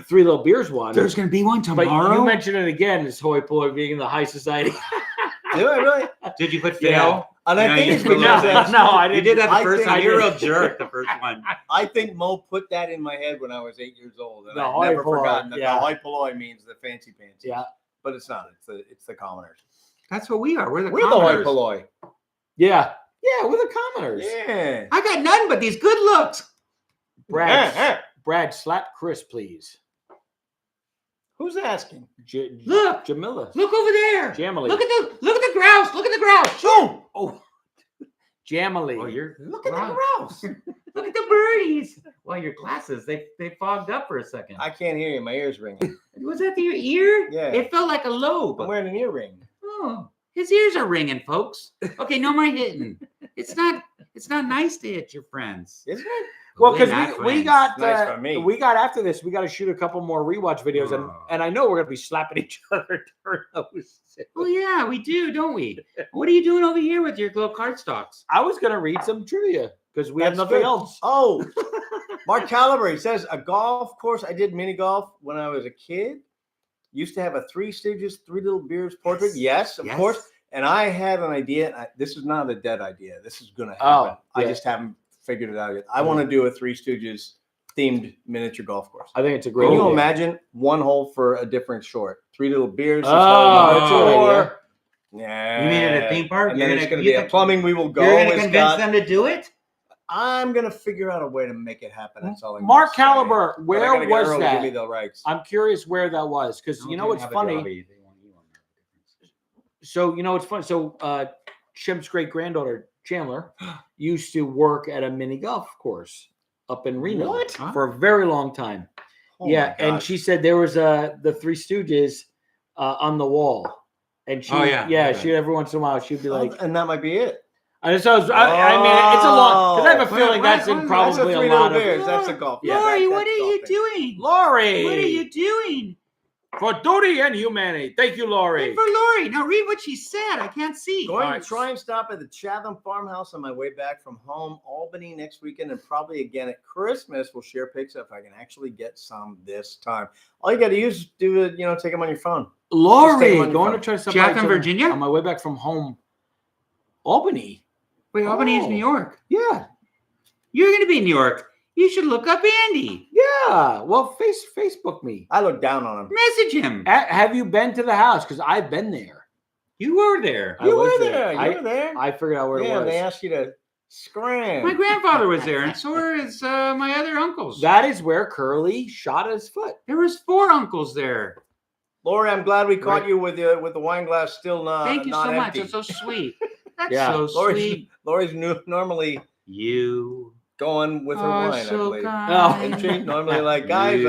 Three Little Beers one. There's going to be one But tomorrow. you mentioned it again as hoi polloi being in the high society. Do I really? Did you put Yeah. fail? And I No, think you it's put because no. that's- No, I You didn't. did that the I first think time. I You're a real did. jerk the first one. I think Mo put that in my head when I was 8 years old, and The I've hoi never polloi, forgotten that yeah. the hoi polloi means the fancy pants. Yeah. But it's not. It's the commoners. That's what we are. We're the We're the hoi commoners. polloi. Yeah. Yeah, we're the commoners. Yeah. I got nothing but these good looks. Brad, slap Chris, please. Who's asking? Look. Jamila. Look over there. Jamily. Look at the grouse. Look at the grouse. Oh. Jamily. Oh, you're Look at the grouse. Look at the birdies. Well, your glasses, they fogged up for a second. I can't hear you. My ear's ringing. Was that your ear? Yeah. It felt like a lobe. I'm wearing an earring. Oh, His ears are ringing, folks. Okay, no more hitting. It's not nice to hit your friends. Isn't it? Well, We're because not we friends. got Nice for me. we got after this, we got to shoot a couple more rewatch videos, and I know we're gonna be slapping each other during those. Oh yeah, we do, don't we? What are you doing over here with your little card stocks? I was gonna read some trivia because we have That's nothing good. else. Oh, Mark Caliber, he says a golf course. I did mini golf when I was a kid. Used to have a Three Stooges, Three Little Beers portrait. Yes, of course. And I had an idea. This is not a dead idea. This is going to happen. I just haven't figured it out yet. I want to do a Three Stooges themed miniature golf course. I think it's a great. Can you idea. imagine one hole for a different short? Three Little Beers. Oh, that's a good idea. Yeah. You mean at a theme park? And then it's going to be a plumbing. We will go. You're going to with convince Scott. them to do it? I'm going to figure out a way to make it happen. That's all. Mark Caliber, where was Give that? me the rights. I'm curious where that was because you know what's funny. So you know what's funny. So Shemp's great granddaughter Chandler used to work at a mini golf course up in Reno for a very long time. Oh yeah, and she said there was the Three Stooges on the wall, and she she every once in a while she'd be like, and that might be it. And so I mean, it's a long because I have a feeling that's in probably that's a lot of. beers. That's a golf. Yeah, Lori, what are you doing? Lori, what are you doing? For duty and humanity. Thank you, Lori. And for Lori. Now read what she said. I can't see. Going to try and stop at the Chatham Farmhouse on my way back from home, Albany next weekend, and probably again at Christmas. We'll share pics if I can actually get some this time. All you got to use is take them on your phone. Lori, going to try something. Chatham, Virginia? On my way back from home, Albany. Wait, Albany is New York. Yeah. You're going to be in New York. You should look up Andy. Yeah. Well, Facebook me. I look down on him. Message him. Have you been to the house? Because I've been there. You were there. You were there. I figured out where it was. They asked you to scram. My grandfather was there, and so is my other uncles. That is where Curly shot his foot. There was 4 uncles there. Lori, I'm glad we caught you with the wine glass still not. Thank you so much. empty. That's so sweet. That's so sweet. Lori's normally going with her wine, I believe. Kind. She's normally like, guys,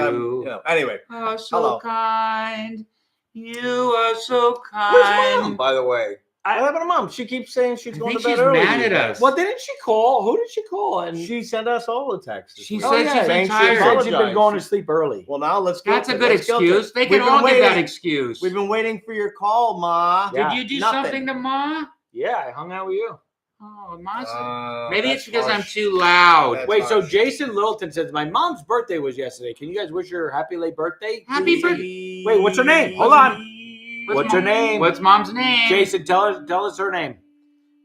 anyway. Oh, so kind. You are so Where's kind. Mom, by the way? What happened to Mom? She keeps saying she's going to bed she's early. mad at us. Well, didn't she call? Who did she call? And she sent us all the texts. She said she's been tired. She's been going to sleep early. Well, now let's go. That's a good excuse. They can all give that excuse. We've been waiting for your call, Ma. Did you do something to Ma? Yeah, I hung out with you. Oh, Ma. Maybe it's because I'm too loud. Wait, so Jason Littleton says, my mom's birthday was yesterday. Can you guys wish her happy late birthday? Happy birthday. Wait, what's her name? Hold on. What's her name? What's Mom's name? Jason, tell us her name.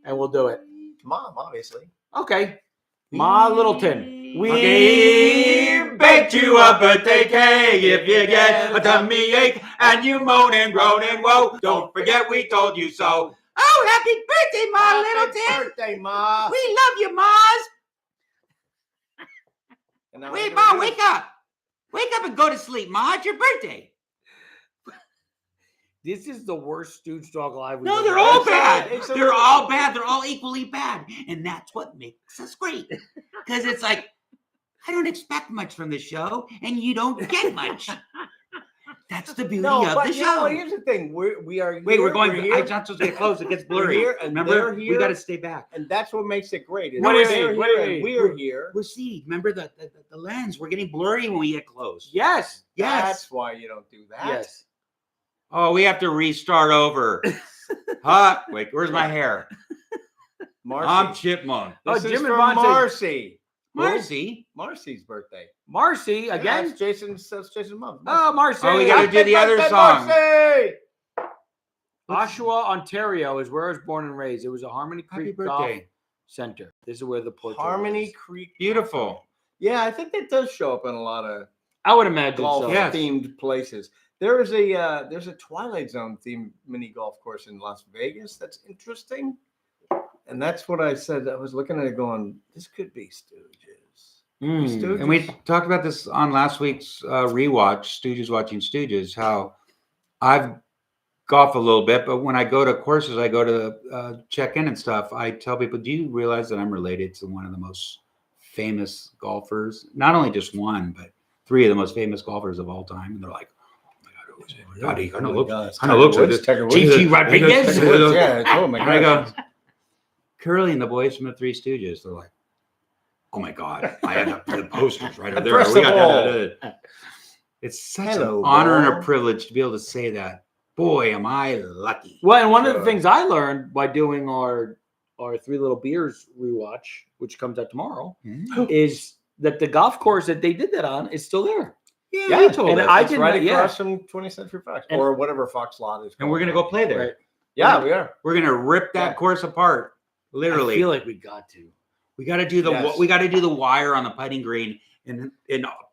And we'll do it. Mom, obviously. Okay. Ma Littleton. We baked you a birthday cake. If you get a tummy ache and you moan and groan and woe, don't forget we told you so. Oh, happy birthday, Ma Littleton. Happy birthday, Ma. We love you, Maz. Wait, Ma, wake up. Wake up and go to sleep, Ma. It's your birthday. This is the worst Stooge Talk live. No, they're all bad. They're all bad. They're all equally bad. And that's what makes us great. Because it's like, I don't expect much from the show, and you don't get much. That's the beauty of the show. Here's the thing. We are Wait, we're going. I'm not supposed to get close. It gets blurry. Here, and remember, here, we got to stay back. And that's what makes it great. What is it? We're here. We're see. Remember the lens. We're getting blurry when we get close. Yes. That's why you don't do that. Yes. Oh, we have to restart over. Wait, where's my hair? Marcy. I'm Chipmunk. This is Jim for and Marcy. Marcy's birthday. Marcy again. That's Jason's mom. Oh, Marcy. Oh, we got to do the other song. Marcy! Oshawa, Ontario is where I was born and raised. It was a Harmony Creek Golf birthday. Center. This is where the portrait Harmony was. Creek. Beautiful. Yeah, I think that does show up in a lot of I would imagine golf so. themed places. There's a Twilight Zone themed mini golf course in Las Vegas. That's interesting. And that's what I said. I was looking at it going, this could be Stooges. Stooges. And we talked about this on last week's rewatch, Stooges Watching Stooges, how I've golfed a little bit, but when I go to courses, I go to check in and stuff. I tell people, do you realize that I'm related to one of the most famous golfers? Not only just one, but 3 of the most famous golfers of all time. And they're like, oh my God, God, he kind of Oh my looks, God, it's kind of Tiger looks like Woods, this. Tiger Woods. Gigi Rodriguez. Yeah. Oh my And I God. go, Curly and the boys from the Three Stooges. They're like, oh my God, I have the posters right over there. First We of got all, that. It's such hello, an honor and Ball. a privilege to be able to say that. Boy, am I lucky. Well, and one of the Sure. things I learned by doing our Three Little Beers rewatch, which comes out tomorrow, is that the golf course that they did that on is still there. Yeah, he told and us. I It's did right not- yeah. across from 20th Century Fox And- or whatever Fox lot is. and we're called gonna now. go play there. Right. Yeah, we are. We're gonna rip that Yeah. course apart. Literally. I feel like we got to. We got to do the Yes. we got to do the wire on the putting green and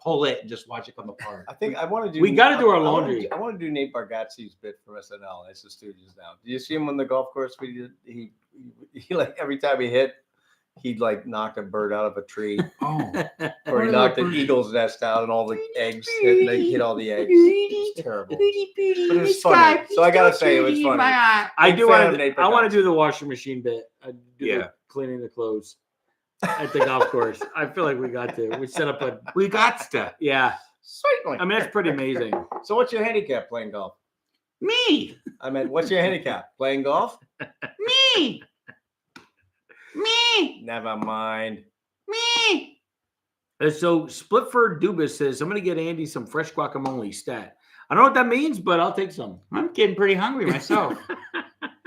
pull it and just watch it come apart. I think I want to do. We gotta do our I wanna laundry. I want to do Nate Bargatze's bit from SNL. It's the Stooges now. Do you see him on the golf course? We did. He like every time he hit, he'd like knock a bird out of a tree, Oh, or he knocked an eagle's nest out, and all the eggs hit. They hit all the eggs. It's terrible. But it was funny. So I gotta say, it was funny. I Big do fan want of Nate to. I want Bargatze. to do the washing machine bit. I do Yeah. the cleaning the clothes at the golf course. I feel like we got to. We set up a. we got to. Yeah. Certainly. I mean, that's pretty amazing. So, what's your handicap playing golf? Me, I meant, what's your handicap playing golf? me, me, Never mind. me. So Splitford Dubas says, I'm going to get Andy some fresh guacamole stat. I don't know what that means, but I'll take some. I'm getting pretty hungry myself.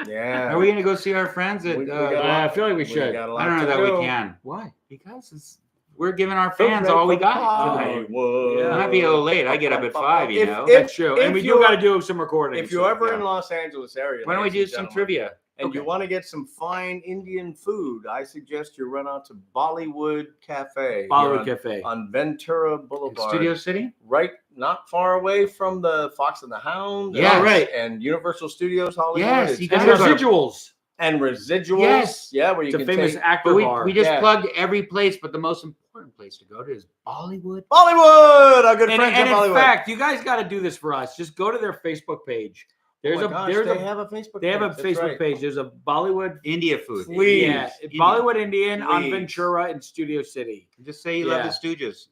Yeah. Are we gonna go see our friends at? We got I feel like we should. got a I lot don't know to that do. we can Why? because we're giving our fans all we got. Hollywood. It might be a little late. I get up at 5, you know. That's true. And if we do you're- got to do some recording. If you're ever in Los Angeles area, Why don't we ladies do and some gentlemen, trivia? and Okay. you want to get some fine Indian food, I suggest you run out to Bollywood Cafe. Bollywood here Cafe. on Ventura In Boulevard. Studio City? Right, not far away from the Fox and the Hound. Yeah, and- right. And Universal Studios Hollywood. Yes, It's you And guys gotta- residuals. and residuals. Yes. Yeah, where you It's a can famous take actor But bar. we just Yeah. plugged every place, but the most important place to go to is Bollywood. Bollywood. Our good and friends and in in Bollywood. fact, you guys got to do this for us. Just go to their Facebook page. There's oh my gosh, there's they have a Facebook. they have a page. That's Facebook right. page. There's a Bollywood. India food. Please. Yeah, Indian. Bollywood Indian on Please. Ventura in Studio City. Just say you love the Stooges.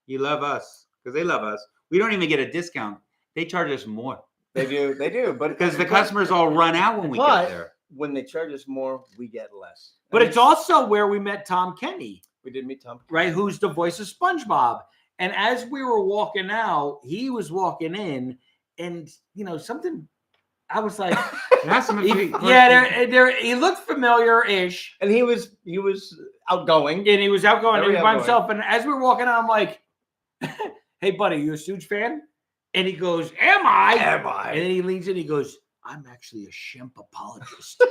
You love us because they love us. We don't even get a discount. They charge us more They do. They do. But because the customers all run out when we But- get there. when they charge us more, we get less. But And it's also where we met Tom Kenny, we did meet Tom. right? Who's the voice of SpongeBob. And as we were walking out, he was walking in, and something. I was like, That's some he looked familiar-ish, And he was outgoing. and he was outgoing. Very He was by outgoing. himself. And as we were walking out, I'm like, "Hey, buddy, you a Stooge fan?" And he goes, "Am I?" Am I? And then he leans in. He goes, "I'm actually a Shemp apologist."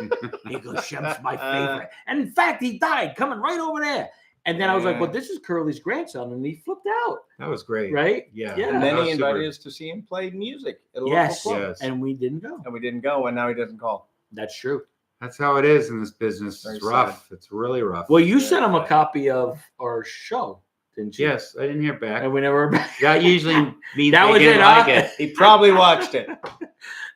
He goes, "Shemp's my favorite." And in fact, he died coming right over there. And then I was like, Yeah. "Well, this is Curly's grandson," and he flipped out, That was great. right? Yeah. Yeah. And then That he was invited super. us to see him play music at a Yes, local club. Yes. and we didn't go. And we didn't go, and now he doesn't call. That's true. That's how it is in this business. Very It's rough. It's really rough. Well, you Yeah. sent him a copy of our show, didn't you? Yes, I didn't hear back. And we never. That usually means That they was didn't it, like huh? it. He probably watched it.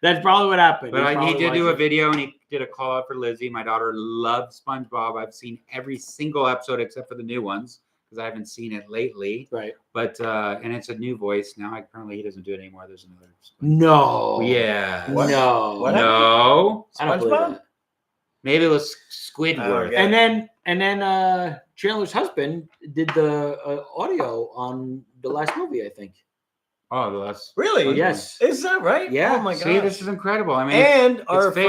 That's probably what happened. But he probably did do a watched it. video and he did a call out for Lizzie. My daughter loves SpongeBob. I've seen every single episode except for the new ones because I haven't seen it lately. Right? But and it's a new voice now. Apparently he doesn't do it anymore. There's another. No. Yeah. What? No. What No. I don't believe SpongeBob? that. Maybe it was Squidward. Okay. And then Chandler's husband did the audio on the last movie, I think. Oh, the last. Really? Yes. Is that right? Yeah. Oh my god. See, this is incredible. I mean, And our fake.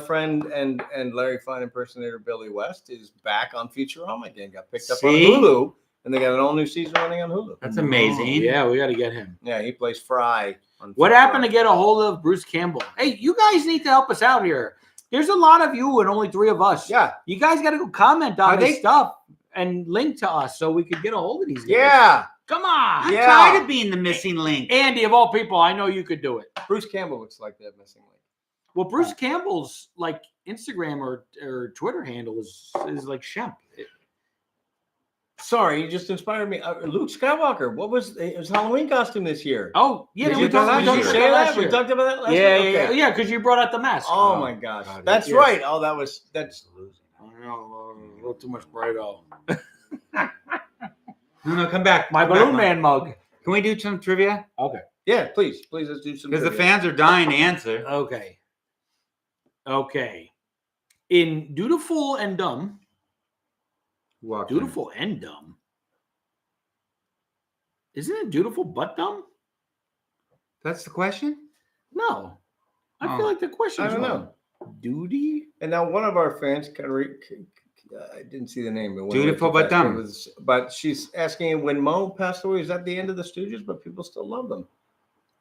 friend and Larry Fine impersonator Billy West is back on Futurama again. Got picked up See? on Hulu, and they got an all new season running on Hulu. that's amazing. Yeah, we got to get him. Yeah, he plays Fry. On What Futurama. happened to get a hold of Bruce Campbell? Hey, you guys need to help us out here. There's a lot of you and only 3 of us. Yeah, You guys got to go comment on Are this they- stuff and link to us so we could get a hold of these guys. yeah. Come on. I'm Yeah. tired of being the missing link. Andy, of all people, I know you could do it. Bruce Campbell looks like that missing link. Well, Bruce Campbell's like Instagram or Twitter handle is like Shemp. Sorry, you just inspired me. Luke Skywalker. What was his Halloween costume this year? Oh, yeah. Did we you talked talk- we did talked you about say that that? last We year. talked about that last Yeah, week? Okay. yeah, because you brought out the mask. Oh Oh, my gosh, God, that's yes. right. Oh, that's I know, a little too much Brighto. No, come back. My Come back, Balloon Mark. Man mug. Can we do some trivia? Okay. Yeah, please, let's do some. Because the trivia. fans are dying to answer. Okay. In Dutiful and Dumb. Walk in. Dutiful and Dumb. Isn't it Dutiful but Dumb? That's the question? No. I Oh. feel like the question's I don't wrong. Duty? And now one of our fans, I didn't see the name. But Dutiful but dumb. But she's asking when Mo passed away, is that the end of the Stooges? But people still love them.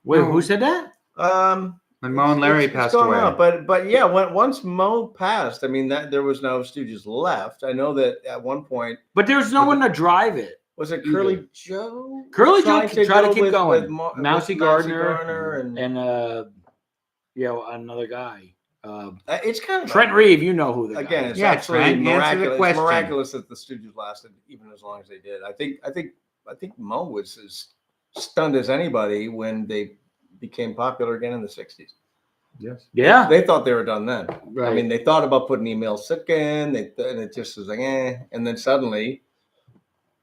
Wait, No. who said that? When Mo and Larry passed away. Up. But yeah, once Mo passed, I mean that there was no Stooges left. I know that at one point. But there's no one to drive it. Was it Curly Joe? Curly Joe tried to keep going. With Mousy Gardner and another guy. It's kind of Trent Reeve, you know who the guy again. is. It's Yeah, absolutely Trent, answer the miraculous. It's question. miraculous that the Stooges lasted even as long as they did. I think Mo was as stunned as anybody when they became popular again in the '60s. Yes. Yeah. They thought they were done then. Right. I mean, they thought about putting Email Sitka in, and it just was like, eh. And then suddenly,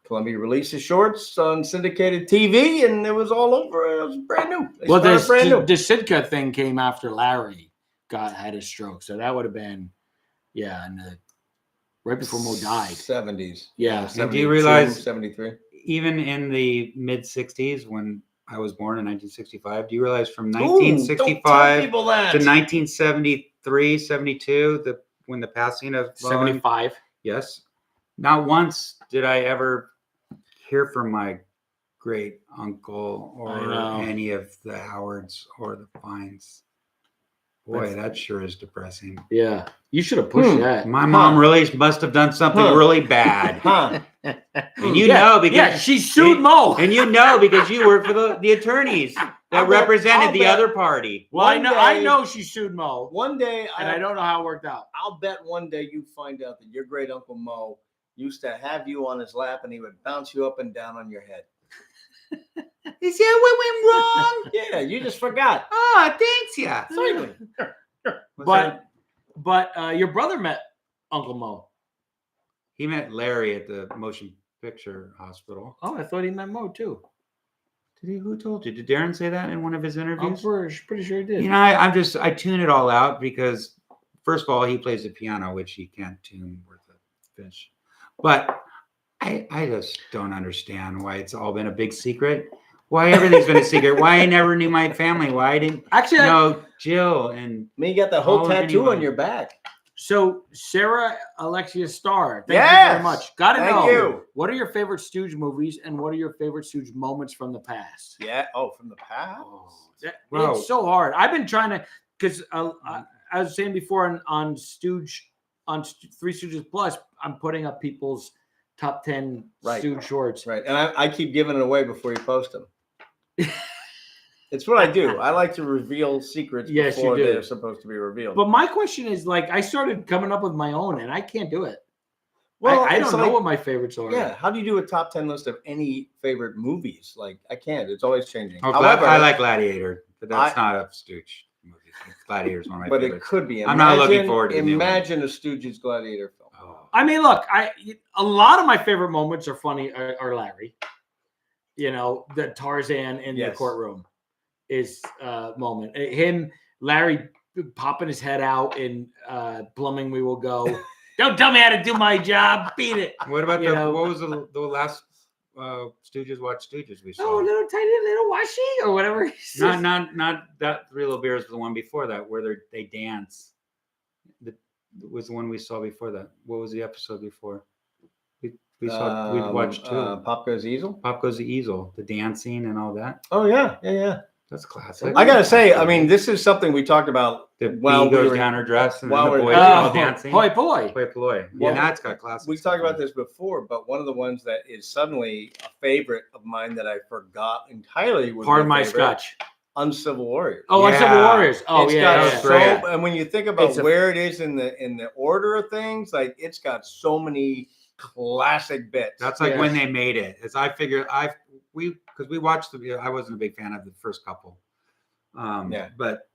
Columbia released the shorts on syndicated TV, and it was all over. It was brand new. The Sitka thing came after Larry had his stroke, so that would have been, right before Mo died. 70s. Yeah. And do you realize 73? Even in the mid 60s, when I was born in 1965, do you realize from 1965 to 1973, 72, when the passing of 75? Yes. Not once did I ever hear from my great uncle or any of the Howards or the Fines. Boy, that sure is depressing. Yeah. You should have pushed that. My mom really must have done something really bad. And you know because she sued Mo. And you know because you work for the attorneys that represented the other party. Well, I know she sued Mo. One day, I don't know how it worked out. I'll bet one day you find out that your great uncle Mo used to have you on his lap and he would bounce you up and down on your head. Is that what went wrong? Yeah, you just forgot. Oh, thanks, yeah. But your brother met Uncle Mo. He met Larry at the motion picture hospital. Oh, I thought he met Mo too. Did he? Who told you? Did Darren say that in one of his interviews? I'm pretty sure he did. You know, I tune it all out because first of all, he plays the piano, which he can't tune worth a fish. But I just don't understand why it's all been a big secret. Why everything's been a secret. Why I never knew my family. Why I didn't know Jill and me. You got the whole tattoo on your back. So Sarah Alexia Starr, thank you very much. Gotta know. What are your favorite Stooge movies and what are your favorite Stooge moments from the past? Yeah. Oh, from the past. It's so hard. I've been trying to because I was saying before on Stooge on Three Stooges Plus, I'm putting up people's top 10 Stooge shorts. Right, and I keep giving it away before you post them. It's what I do. I like to reveal secrets before they're supposed to be revealed. But my question is, like, I started coming up with my own, and I can't do it. Well, I don't know what my favorites are. Yeah, how do you do a top 10 list of any favorite movies? Like, I can't. It's always changing. Oh, however, I like Gladiator, but that's not a Stooge movie. Gladiator is one of my favorites. But it could be. I'm not looking forward to it. Imagine a Stooges Gladiator film. Oh. I mean, look, a lot of my favorite moments are funny. Are Larry, the Tarzan in the courtroom is moment. Larry popping his head out in Plumbing We Will Go. Don't tell me how to do my job. Beat it. What about what was the last Stooges Watch Stooges we saw? Oh, little washy or whatever. Not that Three Little Bears, the one before that where they dance. Was the one we saw before that. What was the episode before? We watched two. Pop Goes the Easel. Pop Goes the Easel. The dancing and all that. Oh yeah. That's classic. I gotta say, I mean, this is something we talked about. While goes down her dress and the boys are all dancing. Hoi polloi. Yeah, that's got classic. We talked about this before, but one of the ones that is suddenly a favorite of mine that I forgot entirely was Pardon my Scotch. Uncivil Warriors. Oh, Uncivil Warriors. Oh, it's got and when you think about where it is in the order of things, like it's got so many classic bits. That's like when they made it. As I figured, because we watched I wasn't a big fan of the first couple. But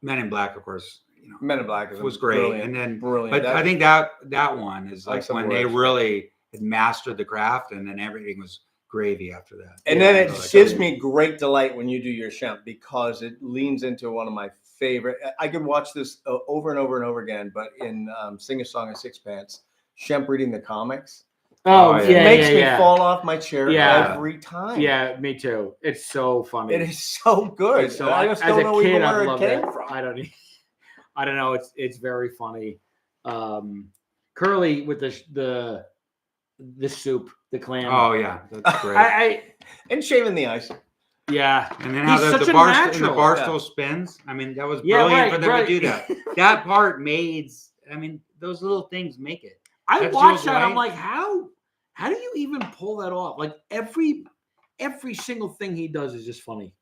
Men in Black, of course, Men in Black was great, brilliant, and then brilliant. But I think that one is like when they really had mastered the craft, and then everything was gravy after that. And Yeah, then I it know that gives guy. me great delight when you do your Shemp because it leans into one of my favorite. I could watch this over and over and over again, but in Sing a Song of Sixpence, Shemp reading the comics. Oh, Oh, yeah, yeah. It makes me yeah. fall off my chair Yeah. every time. Yeah, me too. It's so funny. It is so good. It's so, I just as don't a know kid, even I where it loved came it. from. I don't know. It's very funny. Curly with the soup, the clam. Oh yeah, that's great. And shaving the ice. Yeah. And then how He's the such a bar natural. barstool spins. I mean, that was Yeah, brilliant right, for them right. to do that. That part made. I mean, those little things make it. I That's watched Jules that. I'm White. like, how do you even pull that off? Like every single thing he does is just funny.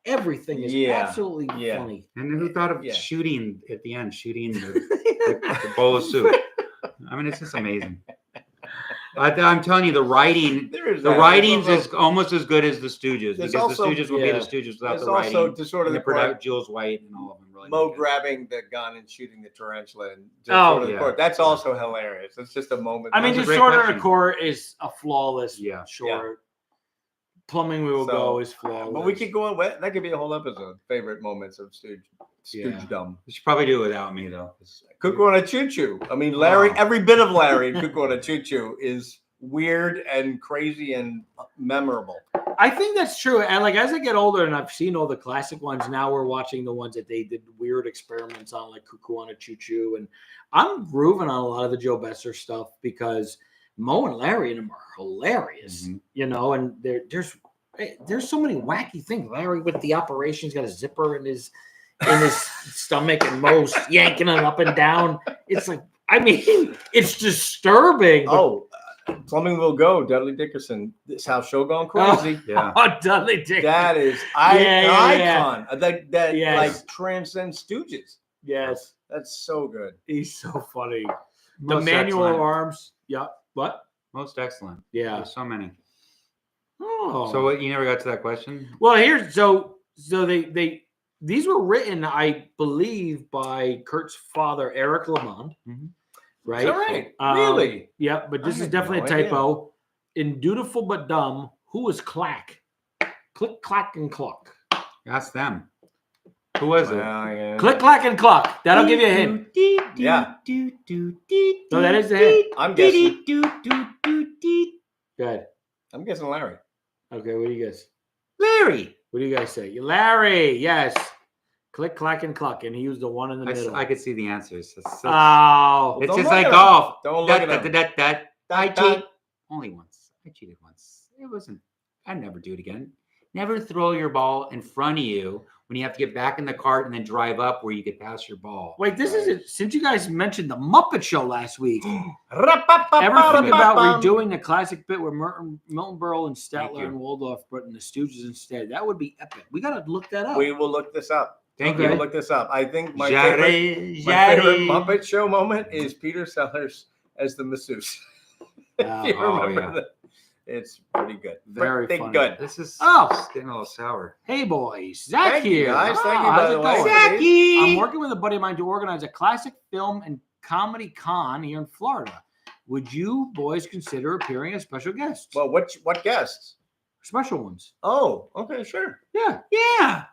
Everything is absolutely funny. And then who thought of Yeah. shooting at the end, shooting the bowl of soup? I mean, it's just amazing. I'm telling you, the writing, the writings is almost as good as the Stooges, because also- the Stooges would be the Stooges without There's the also writing. to sort of And the the part, product, Jules White and all of them really. Mo make it. grabbing the gun and shooting the tarantula. And Oh, sort of the yeah. court. That's also hilarious. It's just a moment. I mean, That's the a great short and question. the core is a flawless Yeah. short. Plumbing We Will So, Go is flawless. But we could go on. That could be a whole episode. Favorite moments of Stoogedom. You should probably do it without me though. Cuckoo on a Choo Choo. I mean, Larry. Oh. Every bit of Larry and Cuckoo on a Choo Choo is weird and crazy and memorable. I think that's true. And like as I get older and I've seen all the classic ones, now we're watching the ones that they did weird experiments on, like Cuckoo on a Choo Choo. And I'm grooving on a lot of the Joe Besser stuff because Mo and Larry and him are hilarious, you know, and there's so many wacky things. Larry with the operation, he's got a zipper in his stomach and Mo's yanking it up and down. It's like, I mean, it's disturbing. But, Plumbing Will Go, Dudley Dickerson. This house show gone crazy. Yeah. oh, Dudley Dickerson. That is Yeah. icon. That Yes. like transcends Stooges. Yes, That's so good. he's so funny. Most The manual excellent. of arms. Yeah. What? Most excellent. Yeah. There's so many. Oh. So what, you never got to that question? Well, here's so they these were written, I believe, by Kurt's father, Eric Lamont. Right? Is that right? Really? Yeah, but this I is had definitely no a typo. In Dutiful But Dumb, who was Clack? Click, clack, and cluck. Ask them. Who was it? Yeah. Click, clack, and cluck. That'll give you a hint. Yeah. So that is the hint. I'm guessing. Good. I'm guessing Larry. Okay, what do you guys? Larry. What do you guys say? Larry, yes. Click, clack, and cluck, and he was the one in the middle. I could see the answers. It's Oh, it's Don't just look like at him. golf. Don't look at him. I That- cheat only once. I cheated once. It wasn't. I'd never do it again. Never throw your ball in front of you when you have to get back in the cart and then drive up where you get past your ball. wait, this is it. Since you guys mentioned the Muppet Show last week, ever think about redoing the classic bit where Milton Berle and Thank Statler you. and Waldorf brought in the Stooges instead? That would be epic. We got to look that up. We will look this up. Thank We'll you. look this up. I think my Jarry, favorite Muppet Show moment is Peter Sellers as the masseuse. If you Oh, remember yeah. that. It's pretty good. Very pretty funny. good. This is Oh. getting a little sour. Hey, boys. Zach Thank you, here. guys. Thank you, Oh, by how's the it way. going? Zachy! I'm working with a buddy of mine to organize a classic film and comedy con here in Florida. Would you boys consider appearing as special guests? Well, what guests? Special ones. Oh, okay, sure. Yeah. Yeah.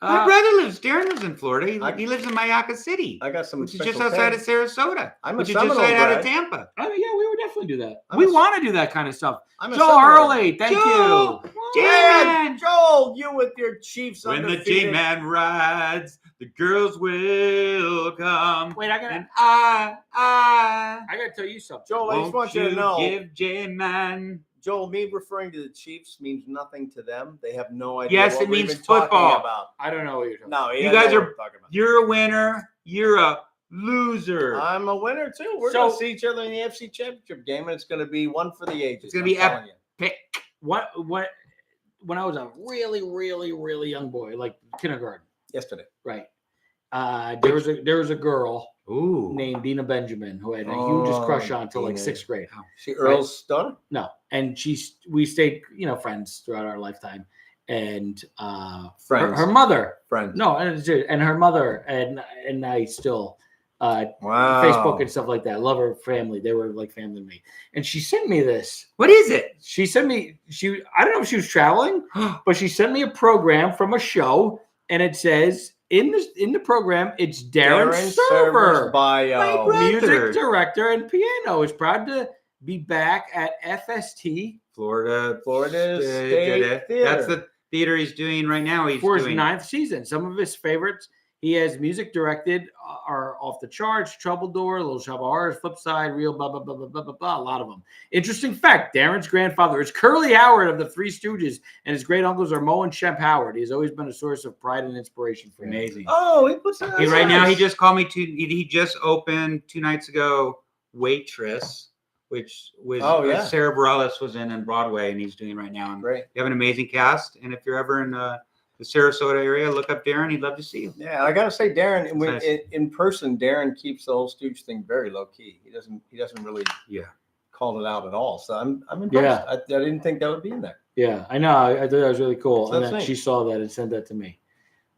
My brother lives. Darren lives in Florida. He lives in Mayaca City, I got some which is special just outside of things. Sarasota, I'm a which is just Seminole outside out grad. of Tampa. Oh, yeah, we would definitely do that. I'm We a- want to do that kind of stuff. I'm a Joel Seminole. Hurley, thank Joel! you. Yeah, Joel, you with your Chiefs When the undefeated. J-Man rides, the girls will come. Wait, I And gotta I tell you something. Joel, I just won't want you to know, give J-Man. Joel, me referring to the Chiefs means nothing to them. They have no idea. Yes, what it we've means been talking football. About. I don't know what you're talking No, he You doesn't guys know are- what we're talking about. You're a winner. You're a loser. I'm a winner too. We're So- gonna see each other in the AFC Championship game, and it's gonna be one for the ages. It's gonna be I'm telling you. Pick. What when I was a really, really, really young boy, like kindergarten, Yesterday. right? There was a girl Ooh. named Dina Benjamin who I had the hugest Oh, crush on until like Dina. 6th grade. See Earl's daughter? No, and we stayed, friends throughout our lifetime. And Friends. her mother, Friends. no, and her mother and I still Wow. Facebook and stuff like that. I love her family. They were like family to me. And she sent me this. What is it? She sent me, I don't know if she was traveling, but she sent me a program from a show, and it says in the program, it's Darren Server, bio. music director and piano, is proud to be back at FST Florida State Theater. That's the theater he's doing right now. He's for his doing 9th season. Some of his favorites he has music directed are Off the Charts, Trouble Door, Little Shop of Horrors, Flipside, Real, blah, blah, blah, blah, blah, blah, blah, a lot of them. Interesting fact, Darren's grandfather is Curly Howard of the Three Stooges, and his great uncles are Mo and Shemp Howard. He has always been a source of pride and inspiration for him. amazing. Oh, he puts that. Right now, he just called me he just opened 2 nights ago, Waitress, which was Sarah Bareilles was in Broadway, and he's doing right now. And Great. you have an amazing cast, and if you're ever in the Sarasota area, look up Darren. He'd love to see you. Yeah, I gotta say, Darren, Nice. in person, Darren keeps the whole Stooge thing very low key. He doesn't really call it out at all. So I'm impressed. I didn't think that would be in there. Yeah, I know. I thought that was really cool. So and that's then neat. she saw that and sent that to me.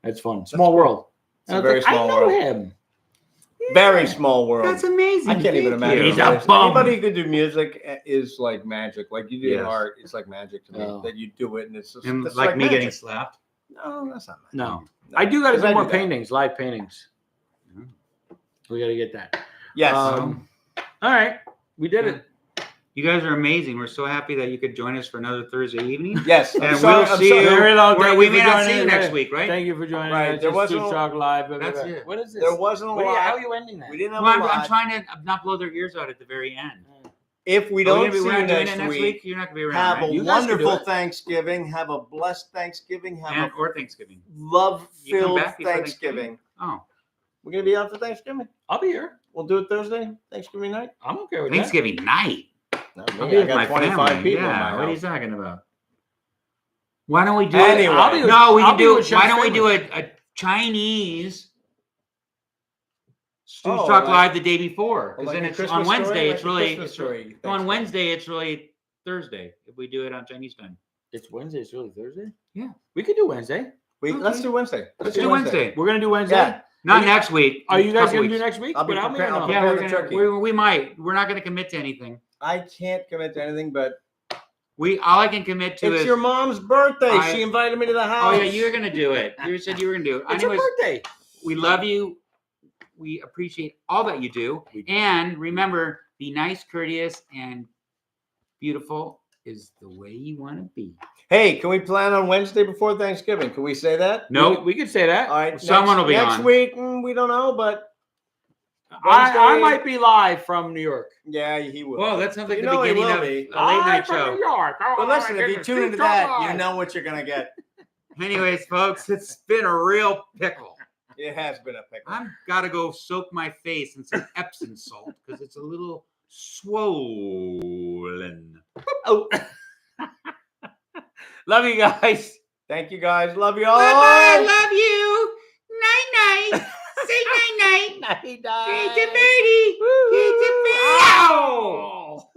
That's fun. Small world. It's a very small world. I know him. Very small world. That's amazing. I can't even Thank imagine. you. He's a bum. Anybody who could do music is like magic. Like you do Yes. art, it's like magic to me. Oh. That you do it, and it's just And it's like me magic. getting slapped. No, that's not magic. No. I do got to Because I do more do that. paintings, live paintings. Mm. We got to get that. Yes. All right. We did it. You guys are amazing. We're so happy that you could join us for another Thursday evening. yes. And I'm sorry, we'll I'm see sorry. you. Very long. Thank We you may for not joining see you us. next week, right? Thank you for joining Right, us. there It's wasn't Stooge a- Talk Live. That's it. What is this? There wasn't a lot. How are you ending that? We didn't have Well, a lot. I'm trying to not blow their ears out at the very end. If we We're don't not see you doing it next week, You're not going to be around. have right? a You guys can do wonderful it. Thanksgiving. Have a blessed Thanksgiving. Have or Thanksgiving. a love-filled You come back before Thanksgiving. Oh, We're gonna be out for Thanksgiving. I'll be here. We'll do it Thursday, Thanksgiving night. I'm okay with Thanksgiving night. Not I'll me. be I with got My 25 family. people in Yeah, my what are you house. talking about? Why don't we do Anyway. it? I'll be with- No, we I'll can be do with it. Why Shemp's don't we do family. a Chinese Stooge Oh, Talk like- Live the day before? Or Because like then a it's Christmas on Wednesday. story, It's like a really Christmas story. on Wednesday. It's really Thursday if we do it on Chinese time. It's Wednesday. It's really Thursday? Yeah. We could do Wednesday. Let's do Wednesday. Let's do Wednesday. We're going to do Wednesday. Yeah. Not Are you- next week. Are you guys Couple going to do weeks. next week I'll be without me or prepared- no? I'll Yeah, prepare we're the gonna, turkey. we might. We're not going to commit to anything. I can't commit to anything, but All I can commit to it's is. your mom's birthday. I- She invited me to the Oh house. yeah, you're gonna do it. You said you were gonna do it. It's your Anyways, birthday. we love you. We appreciate all that you do. And remember, be nice, courteous, and beautiful is the way you want to be. Hey, can we plan on Wednesday before Thanksgiving? Can we say that? No, We could say that. All right. Someone will be next on. week. We don't know, but I Wednesday- might be live from New York. yeah, he will. well, that sounds like You the know he beginning will of be. a late night Live from show. New York. Oh, But listen, my if you goodness. tune into Stooge Talk that, you Live. know what you're gonna get. Anyways, folks, it's been a real pickle. It has been a pickle. I've got to go soak my face in some Epsom salt because it's a little swollen. Oh. Love you guys. Thank you guys. Love you all. Bye-bye. Love you. Night night. Say night night. Night, It's a birdie. It's a birdie. Ow!